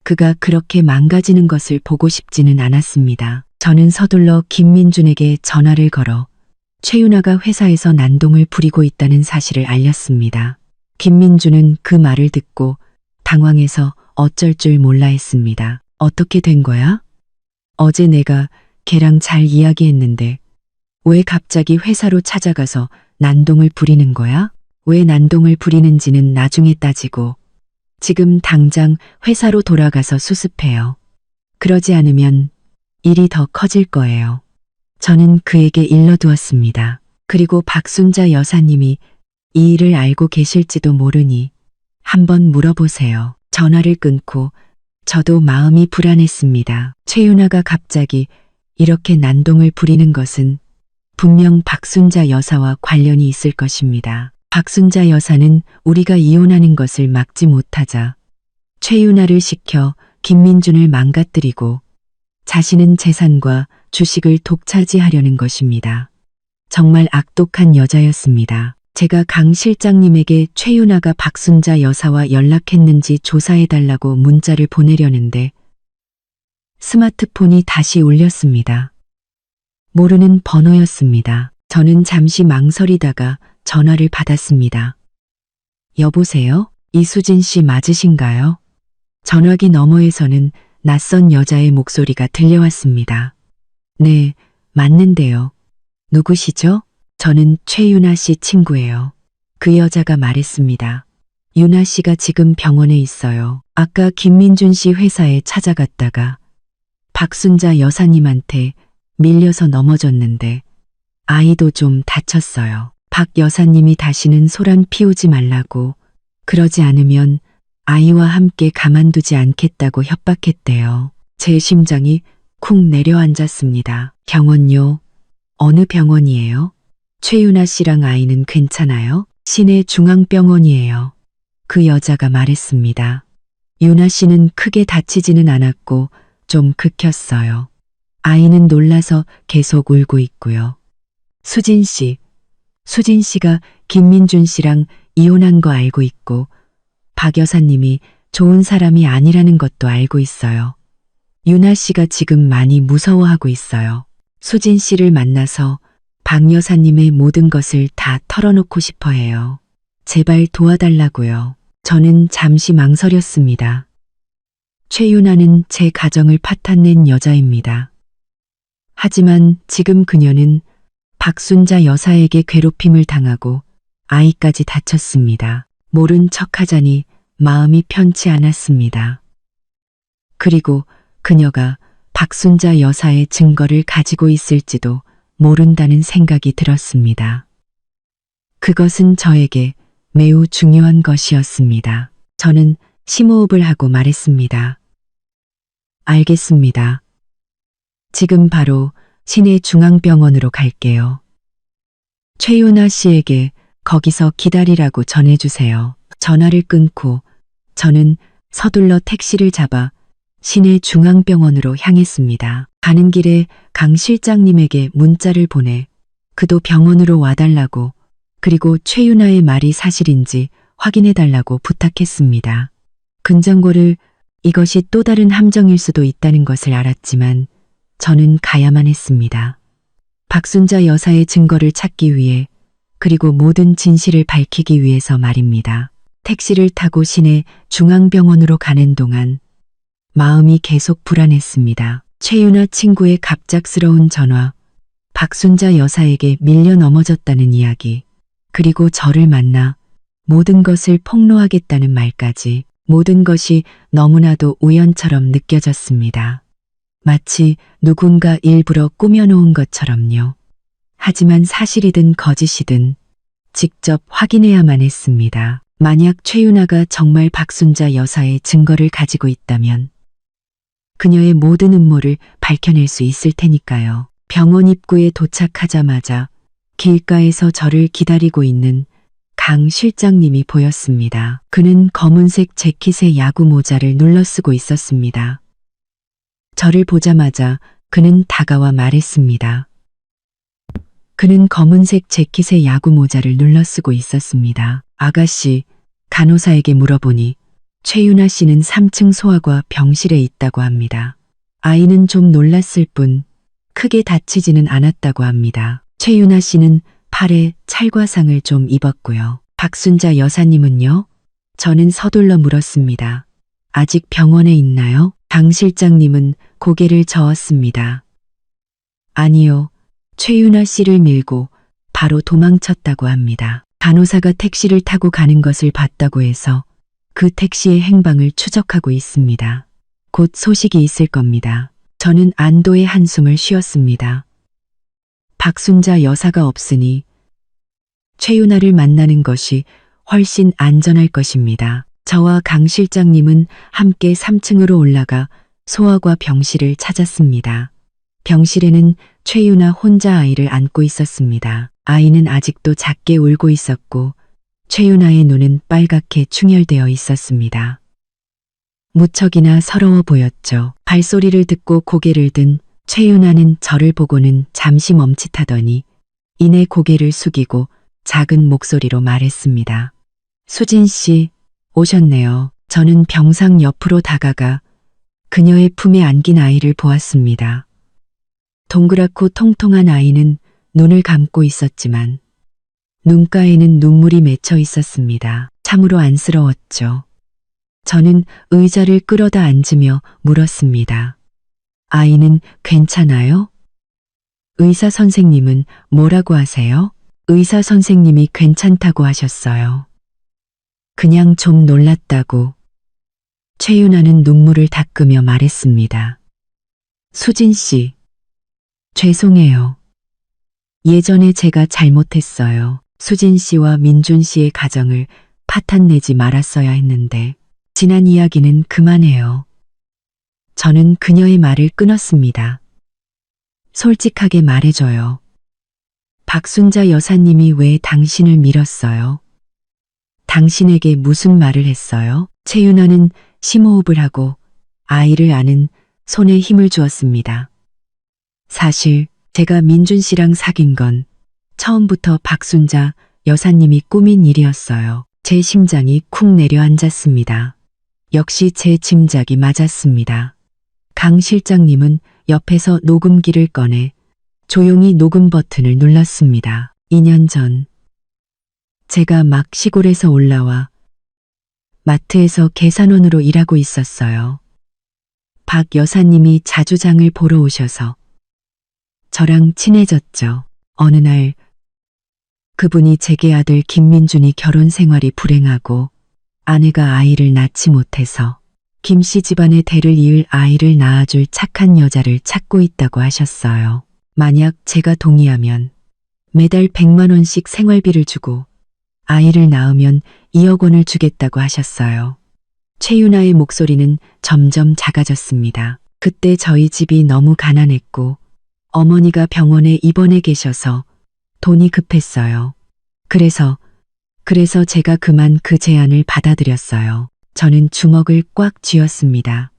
그가 그렇게 망가지는 것을 보고 싶지는 않았습니다. 저는 서둘러 김민준에게 전화를 걸어 최윤아가 회사에서 난동을 부리고 있다는 사실을 알렸습니다. 김민준은 그 말을 듣고 당황해서 어쩔 줄 몰라 했습니다. 어떻게 된 거야? 어제 내가 걔랑 잘 이야기했는데 왜 갑자기 회사로 찾아가서 난동을 부리는 거야? 왜 난동을 부리는지는 나중에 따지고 지금 당장 회사로 돌아가서 수습해요. 그러지 않으면 일이 더 커질 거예요. 저는 그에게 일러두었습니다. 그리고 박순자 여사님이 이 일을 알고 계실지도 모르니 한번 물어보세요. 전화를 끊고 저도 마음이 불안했습니다. 최윤아가 갑자기 이렇게 난동을 부리는 것은 분명 박순자 여사와 관련이 있을 것입니다. 박순자 여사는 우리가 이혼하는 것을 막지 못하자 최윤아를 시켜 김민준을 망가뜨리고 자신은 재산과 주식을 독차지하려는 것입니다. 정말 악독한 여자였습니다. 제가 강 실장님에게 최윤아가 박순자 여사와 연락했는지 조사해달라고 문자를 보내려는데 스마트폰이 다시 울렸습니다. 모르는 번호였습니다. 저는 잠시 망설이다가 전화를 받았습니다. 여보세요? 이수진 씨 맞으신가요? 전화기 너머에서는 낯선 여자의 목소리가 들려왔습니다. 네, 맞는데요. 누구시죠? 저는 최윤아 씨 친구예요. 그 여자가 말했습니다. 윤아 씨가 지금 병원에 있어요. 아까 김민준 씨 회사에 찾아갔다가 박순자 여사님한테 밀려서 넘어졌는데 아이도 좀 다쳤어요. 박 여사님이 다시는 소란 피우지 말라고, 그러지 않으면 아이와 함께 가만두지 않겠다고 협박했대요. 제 심장이 쿵 내려앉았습니다. 병원요? 어느 병원이에요? 최윤아 씨랑 아이는 괜찮아요? 시내 중앙병원이에요. 그 여자가 말했습니다. 윤아 씨는 크게 다치지는 않았고 좀 긁혔어요. 아이는 놀라서 계속 울고 있고요. 수진 씨가 김민준 씨랑 이혼한 거 알고 있고 박 여사님이 좋은 사람이 아니라는 것도 알고 있어요. 윤아 씨가 지금 많이 무서워하고 있어요. 수진 씨를 만나서 박 여사님의 모든 것을 다 털어놓고 싶어 해요. 제발 도와달라고요. 저는 잠시 망설였습니다. 최윤아는 제 가정을 파탄낸 여자입니다. 하지만 지금 그녀는 박순자 여사에게 괴롭힘을 당하고 아이까지 다쳤습니다. 모른 척하자니 마음이 편치 않았습니다. 그리고 그녀가 박순자 여사의 증거를 가지고 있을지도 모른다는 생각이 들었습니다. 그것은 저에게 매우 중요한 것이었습니다. 저는 심호흡을 하고 말했습니다. 알겠습니다. 지금 바로 시내 중앙병원으로 갈게요. 최윤아 씨에게 거기서 기다리라고 전해주세요. 전화를 끊고 저는 서둘러 택시를 잡아 시내 중앙병원으로 향했습니다. 가는 길에 강 실장님에게 문자를 보내 그도 병원으로 와달라고 그리고 최윤아의 말이 사실인지 확인해달라고 부탁했습니다. 근정고를 이것이 또 다른 함정일 수도 있다는 것을 알았지만 저는 가야만 했습니다. 박순자 여사의 증거를 찾기 위해 그리고 모든 진실을 밝히기 위해서 말입니다. 택시를 타고 시내 중앙병원으로 가는 동안 마음이 계속 불안했습니다. 최윤아 친구의 갑작스러운 전화, 박순자 여사에게 밀려 넘어졌다는 이야기, 그리고 저를 만나 모든 것을 폭로하겠다는 말까지 모든 것이 너무나도 우연처럼 느껴졌습니다. 마치 누군가 일부러 꾸며놓은 것처럼요. 하지만 사실이든 거짓이든 직접 확인해야만 했습니다. 만약 최윤아가 정말 박순자 여사의 증거를 가지고 있다면 그녀의 모든 음모를 밝혀낼 수 있을 테니까요. 병원 입구에 도착하자마자 길가에서 저를 기다리고 있는 강 실장님이 보였습니다. 그는 검은색 재킷에 야구 모자를 눌러쓰고 있었습니다. 저를 보자마자 그는 다가와 말했습니다. 그는 검은색 재킷에 야구 모자를 눌러쓰고 있었습니다. 아가씨, 간호사에게 물어보니 최윤아 씨는 3층 소아과 병실에 있다고 합니다. 아이는 좀 놀랐을 뿐 크게 다치지는 않았다고 합니다. 최윤아 씨는 팔에 찰과상을 좀 입었고요. 박순자 여사님은요? 저는 서둘러 물었습니다. 아직 병원에 있나요? 강 실장님은 고개를 저었습니다. 아니요. 최윤아 씨를 밀고 바로 도망쳤다고 합니다. 간호사가 택시를 타고 가는 것을 봤다고 해서 그 택시의 행방을 추적하고 있습니다. 곧 소식이 있을 겁니다. 저는 안도의 한숨을 쉬었습니다. 박순자 여사가 없으니 최윤아를 만나는 것이 훨씬 안전할 것입니다. 저와 강 실장님은 함께 3층으로 올라가 소아과 병실을 찾았습니다. 병실에는 최윤아 혼자 아이를 안고 있었습니다. 아이는 아직도 작게 울고 있었고 최윤아의 눈은 빨갛게 충혈되어 있었습니다. 무척이나 서러워 보였죠. 발소리를 듣고 고개를 든 최윤아는 저를 보고는 잠시 멈칫하더니 이내 고개를 숙이고 작은 목소리로 말했습니다. 수진 씨, 오셨네요. 저는 병상 옆으로 다가가 그녀의 품에 안긴 아이를 보았습니다. 동그랗고 통통한 아이는 눈을 감고 있었지만 눈가에는 눈물이 맺혀 있었습니다. 참으로 안쓰러웠죠. 저는 의자를 끌어다 앉으며 물었습니다. 아이는 괜찮아요? 의사 선생님은 뭐라고 하세요? 의사 선생님이 괜찮다고 하셨어요. 그냥 좀 놀랐다고. 최윤아는 눈물을 닦으며 말했습니다. 수진 씨, 죄송해요. 예전에 제가 잘못했어요. 수진 씨와 민준 씨의 가정을 파탄내지 말았어야 했는데 지난 이야기는 그만해요. 저는 그녀의 말을 끊었습니다. 솔직하게 말해줘요. 박순자 여사님이 왜 당신을 밀었어요? 당신에게 무슨 말을 했어요? 최윤아는 심호흡을 하고 아이를 안은 손에 힘을 주었습니다. 사실 제가 민준 씨랑 사귄 건 처음부터 박순자 여사님이 꾸민 일이었어요. 제 심장이 쿵 내려앉았습니다. 역시 제 짐작이 맞았습니다. 강 실장님은 옆에서 녹음기를 꺼내 조용히 녹음 버튼을 눌렀습니다. 2년 전 제가 막 시골에서 올라와 마트에서 계산원으로 일하고 있었어요. 박 여사님이 자주 장을 보러 오셔서 저랑 친해졌죠. 어느 날 그분이 제게 아들 김민준이 결혼 생활이 불행하고 아내가 아이를 낳지 못해서 김 씨 집안의 대를 이을 아이를 낳아줄 착한 여자를 찾고 있다고 하셨어요. 만약 제가 동의하면 매달 100만 원씩 생활비를 주고 아이를 낳으면 2억 원을 주겠다고 하셨어요. 최윤아의 목소리는 점점 작아졌습니다. 그때 저희 집이 너무 가난했고 어머니가 병원에 입원해 계셔서 돈이 급했어요. 그래서 제가 그만 그 제안을 받아들였어요. 저는 주먹을 꽉 쥐었습니다.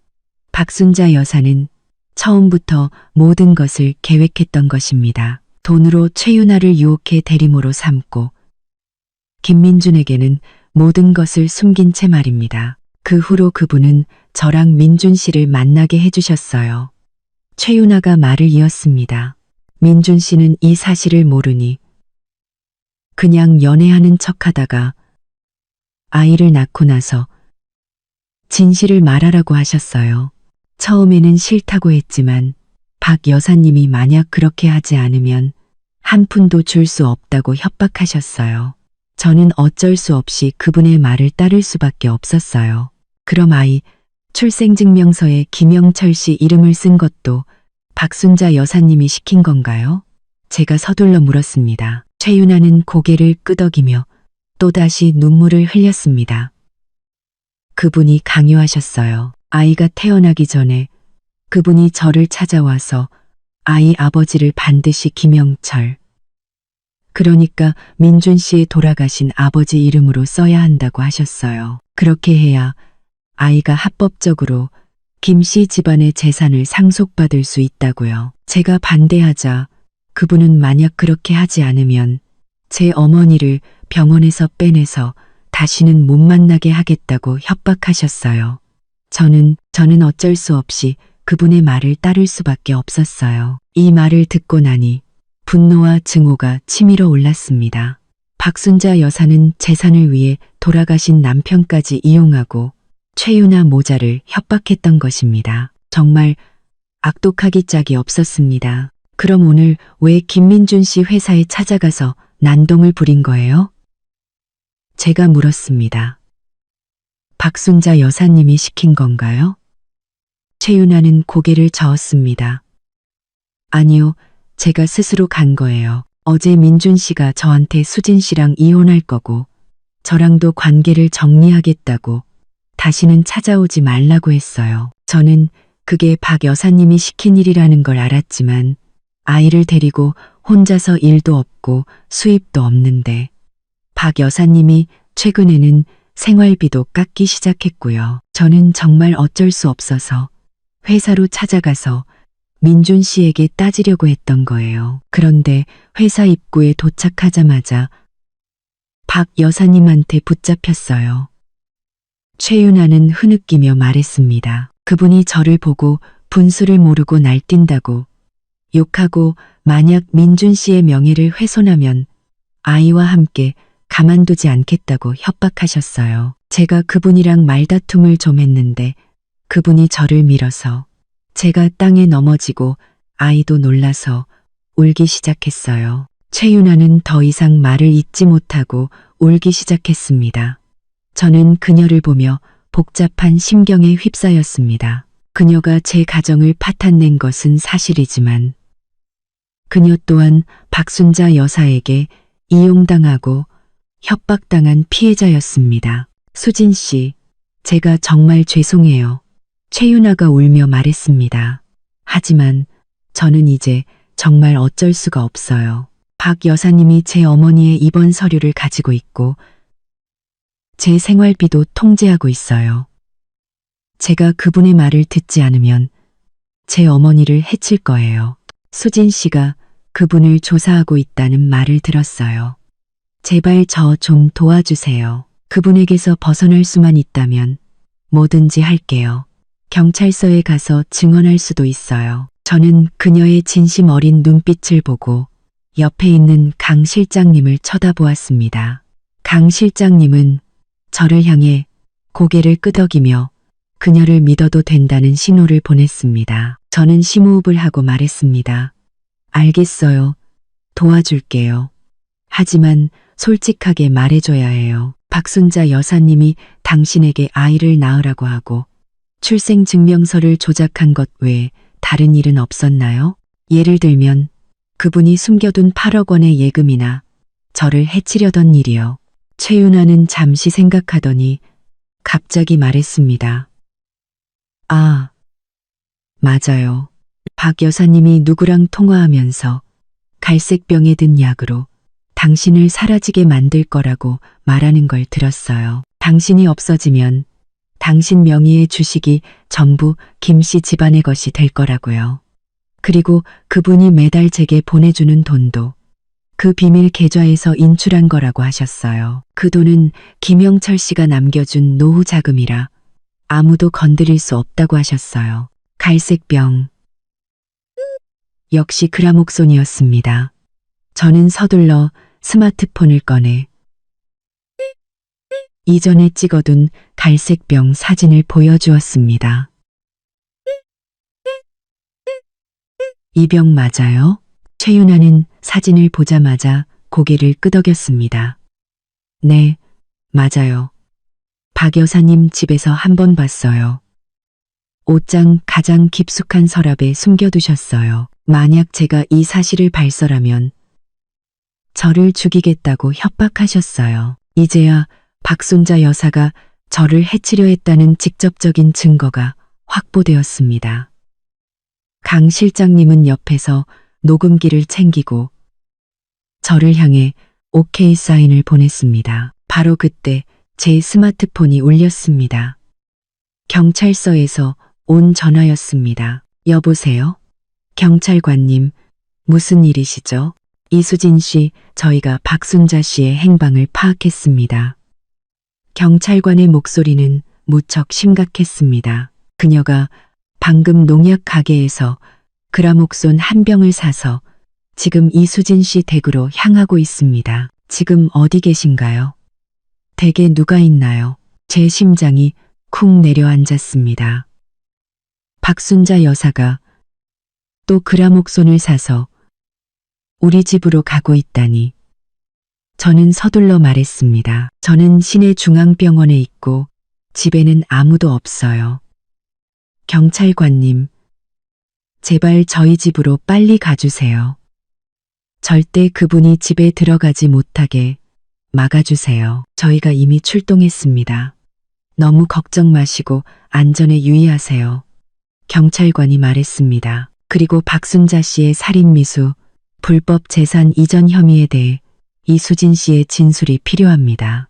박순자 여사는 처음부터 모든 것을 계획했던 것입니다. 돈으로 최윤아를 유혹해 대리모로 삼고 김민준에게는 모든 것을 숨긴 채 말입니다. 그 후로 그분은 저랑 민준 씨를 만나게 해주셨어요. 최윤아가 말을 이었습니다. 민준 씨는 이 사실을 모르니 그냥 연애하는 척하다가 아이를 낳고 나서 진실을 말하라고 하셨어요. 처음에는 싫다고 했지만 박 여사님이 만약 그렇게 하지 않으면 한 푼도 줄 수 없다고 협박하셨어요. 저는 어쩔 수 없이 그분의 말을 따를 수밖에 없었어요. 그럼 아이 출생증명서에 김영철 씨 이름을 쓴 것도 박순자 여사님이 시킨 건가요? 제가 서둘러 물었습니다. 최윤아는 고개를 끄덕이며 또다시 눈물을 흘렸습니다. 그분이 강요하셨어요. 아이가 태어나기 전에 그분이 저를 찾아와서 아이 아버지를 반드시 김영철, 그러니까 민준 씨의 돌아가신 아버지 이름으로 써야 한다고 하셨어요. 그렇게 해야 아이가 합법적으로 김 씨 집안의 재산을 상속받을 수 있다고요. 제가 반대하자 그분은 만약 그렇게 하지 않으면 제 어머니를 병원에서 빼내서 다시는 못 만나게 하겠다고 협박하셨어요. 저는 어쩔 수 없이 그분의 말을 따를 수밖에 없었어요. 이 말을 듣고 나니 분노와 증오가 치밀어 올랐습니다. 박순자 여사는 재산을 위해 돌아가신 남편까지 이용하고 최윤아 모자를 협박했던 것입니다. 정말 악독하기 짝이 없었습니다. 그럼 오늘 왜 김민준 씨 회사에 찾아가서 난동을 부린 거예요? 제가 물었습니다. 박순자 여사님이 시킨 건가요? 최윤아는 고개를 저었습니다. 아니요, 제가 스스로 간 거예요. 어제 민준 씨가 저한테 수진 씨랑 이혼할 거고 저랑도 관계를 정리하겠다고 다시는 찾아오지 말라고 했어요. 저는 그게 박 여사님이 시킨 일이라는 걸 알았지만 아이를 데리고 혼자서 일도 없고 수입도 없는데 박 여사님이 최근에는 생활비도 깎기 시작했고요. 저는 정말 어쩔 수 없어서 회사로 찾아가서 민준 씨에게 따지려고 했던 거예요. 그런데 회사 입구에 도착하자마자 박 여사님한테 붙잡혔어요. 최윤아는 흐느끼며 말했습니다. 그분이 저를 보고 분수를 모르고 날뛴다고 욕하고 만약 민준 씨의 명예를 훼손하면 아이와 함께 가만두지 않겠다고 협박하셨어요. 제가 그분이랑 말다툼을 좀 했는데 그분이 저를 밀어서 제가 땅에 넘어지고 아이도 놀라서 울기 시작했어요. 최윤아는 더 이상 말을 잇지 못하고 울기 시작했습니다. 저는 그녀를 보며 복잡한 심경에 휩싸였습니다. 그녀가 제 가정을 파탄낸 것은 사실이지만 그녀 또한 박순자 여사에게 이용당하고 협박당한 피해자였습니다. 수진 씨, 제가 정말 죄송해요. 최윤아가 울며 말했습니다. 하지만 저는 이제 정말 어쩔 수가 없어요. 박 여사님이 제 어머니의 입원 서류를 가지고 있고 제 생활비도 통제하고 있어요. 제가 그분의 말을 듣지 않으면 제 어머니를 해칠 거예요. 수진 씨가 그분을 조사하고 있다는 말을 들었어요. 제발 저 좀 도와주세요. 그분에게서 벗어날 수만 있다면 뭐든지 할게요. 경찰서에 가서 증언할 수도 있어요. 저는 그녀의 진심 어린 눈빛을 보고 옆에 있는 강 실장님을 쳐다보았습니다. 강 실장님은 저를 향해 고개를 끄덕이며 그녀를 믿어도 된다는 신호를 보냈습니다. 저는 심호흡을 하고 말했습니다. 알겠어요. 도와줄게요. 하지만 솔직하게 말해줘야 해요. 박순자 여사님이 당신에게 아이를 낳으라고 하고 출생증명서를 조작한 것 외에 다른 일은 없었나요? 예를 들면 그분이 숨겨둔 8억 원의 예금이나 저를 해치려던 일이요. 최윤아는 잠시 생각하더니 갑자기 말했습니다. 아, 맞아요. 박 여사님이 누구랑 통화하면서 갈색병에 든 약으로 당신을 사라지게 만들 거라고 말하는 걸 들었어요. 당신이 없어지면 당신 명의의 주식이 전부 김 씨 집안의 것이 될 거라고요. 그리고 그분이 매달 제게 보내주는 돈도 그 비밀 계좌에서 인출한 거라고 하셨어요. 그 돈은 김영철 씨가 남겨준 노후 자금이라 아무도 건드릴 수 없다고 하셨어요. 갈색병. 역시 그라목손이었습니다. 저는 서둘러 스마트폰을 꺼내 이전에 찍어둔 갈색병 사진을 보여주었습니다. 이 병 맞아요? 최윤아는 사진을 보자마자 고개를 끄덕였습니다. 네, 맞아요. 박 여사님 집에서 한 번 봤어요. 옷장 가장 깊숙한 서랍에 숨겨두셨어요. 만약 제가 이 사실을 발설하면 저를 죽이겠다고 협박하셨어요. 이제야 박순자 여사가 저를 해치려 했다는 직접적인 증거가 확보되었습니다. 강 실장님은 옆에서 녹음기를 챙기고 저를 향해 오케이 사인을 보냈습니다. 바로 그때 제 스마트폰이 울렸습니다. 경찰서에서 온 전화였습니다. 여보세요? 경찰관님, 무슨 일이시죠? 이수진 씨, 저희가 박순자 씨의 행방을 파악했습니다. 경찰관의 목소리는 무척 심각했습니다. 그녀가 방금 농약 가게에서 그라목손 한 병을 사서 지금 이수진 씨 댁으로 향하고 있습니다. 지금 어디 계신가요? 댁에 누가 있나요? 제 심장이 쿵 내려앉았습니다. 박순자 여사가 또 그라목손을 사서 우리 집으로 가고 있다니. 저는 서둘러 말했습니다. 저는 시내 중앙병원에 있고 집에는 아무도 없어요. 경찰관님, 제발 저희 집으로 빨리 가주세요. 절대 그분이 집에 들어가지 못하게 막아주세요. 저희가 이미 출동했습니다. 너무 걱정 마시고 안전에 유의하세요. 경찰관이 말했습니다. 그리고 박순자 씨의 살인미수, 불법 재산 이전 혐의에 대해 이수진 씨의 진술이 필요합니다.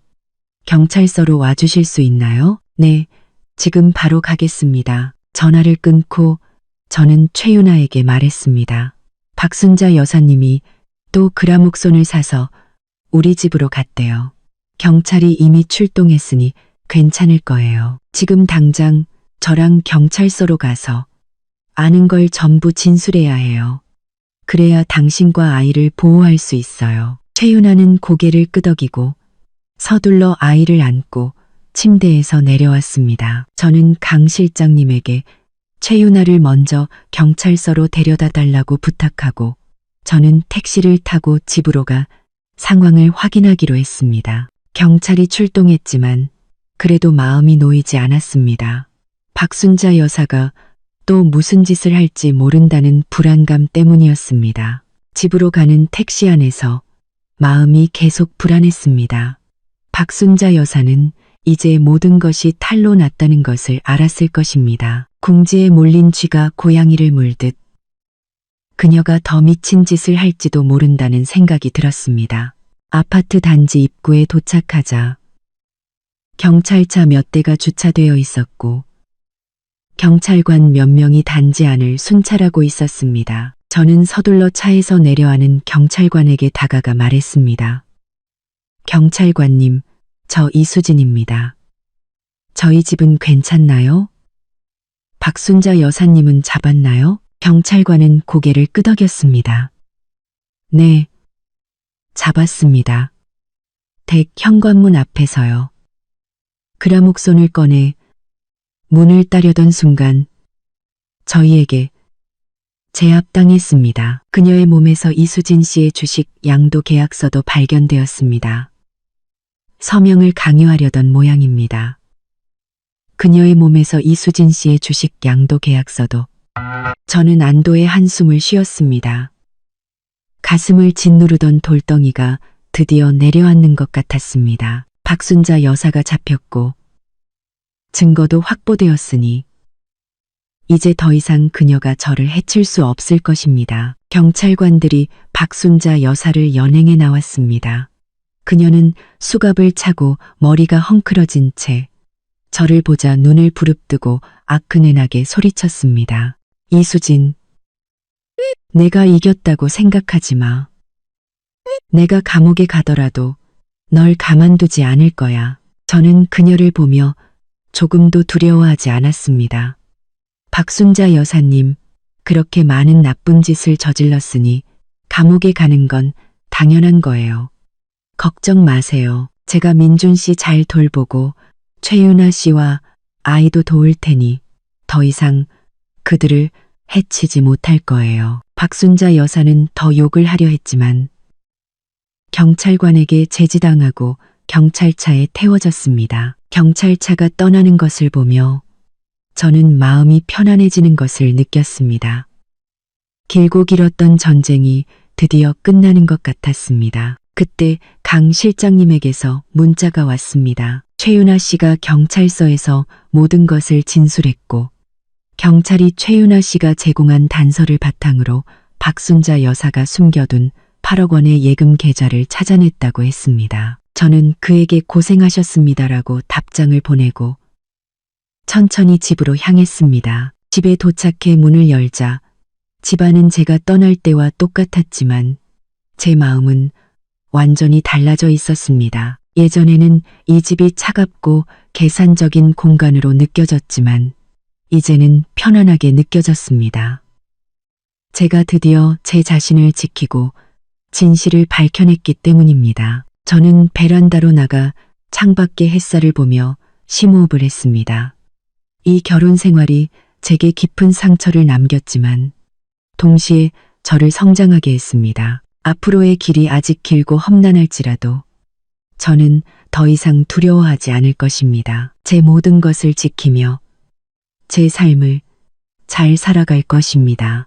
경찰서로 와주실 수 있나요? 네, 지금 바로 가겠습니다. 전화를 끊고 저는 최윤아에게 말했습니다. 박순자 여사님이 또 그라목손을 사서 우리 집으로 갔대요. 경찰이 이미 출동했으니 괜찮을 거예요. 지금 당장 저랑 경찰서로 가서 아는 걸 전부 진술해야 해요. 그래야 당신과 아이를 보호할 수 있어요. 최윤아는 고개를 끄덕이고 서둘러 아이를 안고 침대에서 내려왔습니다. 저는 강 실장님에게 최윤아를 먼저 경찰서로 데려다 달라고 부탁하고 저는 택시를 타고 집으로 가 상황을 확인하기로 했습니다. 경찰이 출동했지만 그래도 마음이 놓이지 않았습니다. 박순자 여사가 또 무슨 짓을 할지 모른다는 불안감 때문이었습니다. 집으로 가는 택시 안에서 마음이 계속 불안했습니다. 박순자 여사는 이제 모든 것이 탈로 났다는 것을 알았을 것입니다. 궁지에 몰린 쥐가 고양이를 물듯 그녀가 더 미친 짓을 할지도 모른다는 생각이 들었습니다. 아파트 단지 입구에 도착하자 경찰차 몇 대가 주차되어 있었고 경찰관 몇 명이 단지 안을 순찰하고 있었습니다. 저는 서둘러 차에서 내려가는 경찰관에게 다가가 말했습니다. 경찰관님, 저 이수진입니다. 저희 집은 괜찮나요? 박순자 여사님은 잡았나요? 경찰관은 고개를 끄덕였습니다. 네, 잡았습니다. 댁 현관문 앞에서요. 그라목손을 꺼내 문을 따려던 순간 저희에게 제압당했습니다. 그녀의 몸에서 이수진 씨의 주식 양도 계약서도 발견되었습니다. 서명을 강요하려던 모양입니다. 그녀의 몸에서 이수진 씨의 주식 양도 계약서도. 저는 안도의 한숨을 쉬었습니다. 가슴을 짓누르던 돌덩이가 드디어 내려앉는 것 같았습니다. 박순자 여사가 잡혔고 증거도 확보되었으니 이제 더 이상 그녀가 저를 해칠 수 없을 것입니다. 경찰관들이 박순자 여사를 연행해 나왔습니다. 그녀는 수갑을 차고 머리가 헝클어진 채 저를 보자 눈을 부릅뜨고 아크네나게 소리쳤습니다. 이수진, 내가 이겼다고 생각하지 마. 내가 감옥에 가더라도 널 가만두지 않을 거야. 저는 그녀를 보며 조금도 두려워하지 않았습니다. 박순자 여사님, 그렇게 많은 나쁜 짓을 저질렀으니 감옥에 가는 건 당연한 거예요. 걱정 마세요. 제가 민준 씨 잘 돌보고 최윤아 씨와 아이도 도울 테니 더 이상 그들을 해치지 못할 거예요. 박순자 여사는 더 욕을 하려 했지만 경찰관에게 제지당하고 경찰차에 태워졌습니다. 경찰차가 떠나는 것을 보며 저는 마음이 편안해지는 것을 느꼈습니다. 길고 길었던 전쟁이 드디어 끝나는 것 같았습니다. 그때 강 실장님에게서 문자가 왔습니다. 최윤아 씨가 경찰서에서 모든 것을 진술했고 경찰이 최윤아 씨가 제공한 단서를 바탕으로 박순자 여사가 숨겨둔 8억 원의 예금 계좌를 찾아냈다고 했습니다. 저는 그에게 고생하셨습니다라고 답장을 보내고 천천히 집으로 향했습니다. 집에 도착해 문을 열자 집안은 제가 떠날 때와 똑같았지만 제 마음은 완전히 달라져 있었습니다. 예전에는 이 집이 차갑고 계산적인 공간으로 느껴졌지만 이제는 편안하게 느껴졌습니다. 제가 드디어 제 자신을 지키고 진실을 밝혀냈기 때문입니다. 저는 베란다로 나가 창밖의 햇살을 보며 심호흡을 했습니다. 이 결혼 생활이 제게 깊은 상처를 남겼지만 동시에 저를 성장하게 했습니다. 앞으로의 길이 아직 길고 험난할지라도 저는 더 이상 두려워하지 않을 것입니다. 제 모든 것을 지키며 제 삶을 잘 살아갈 것입니다.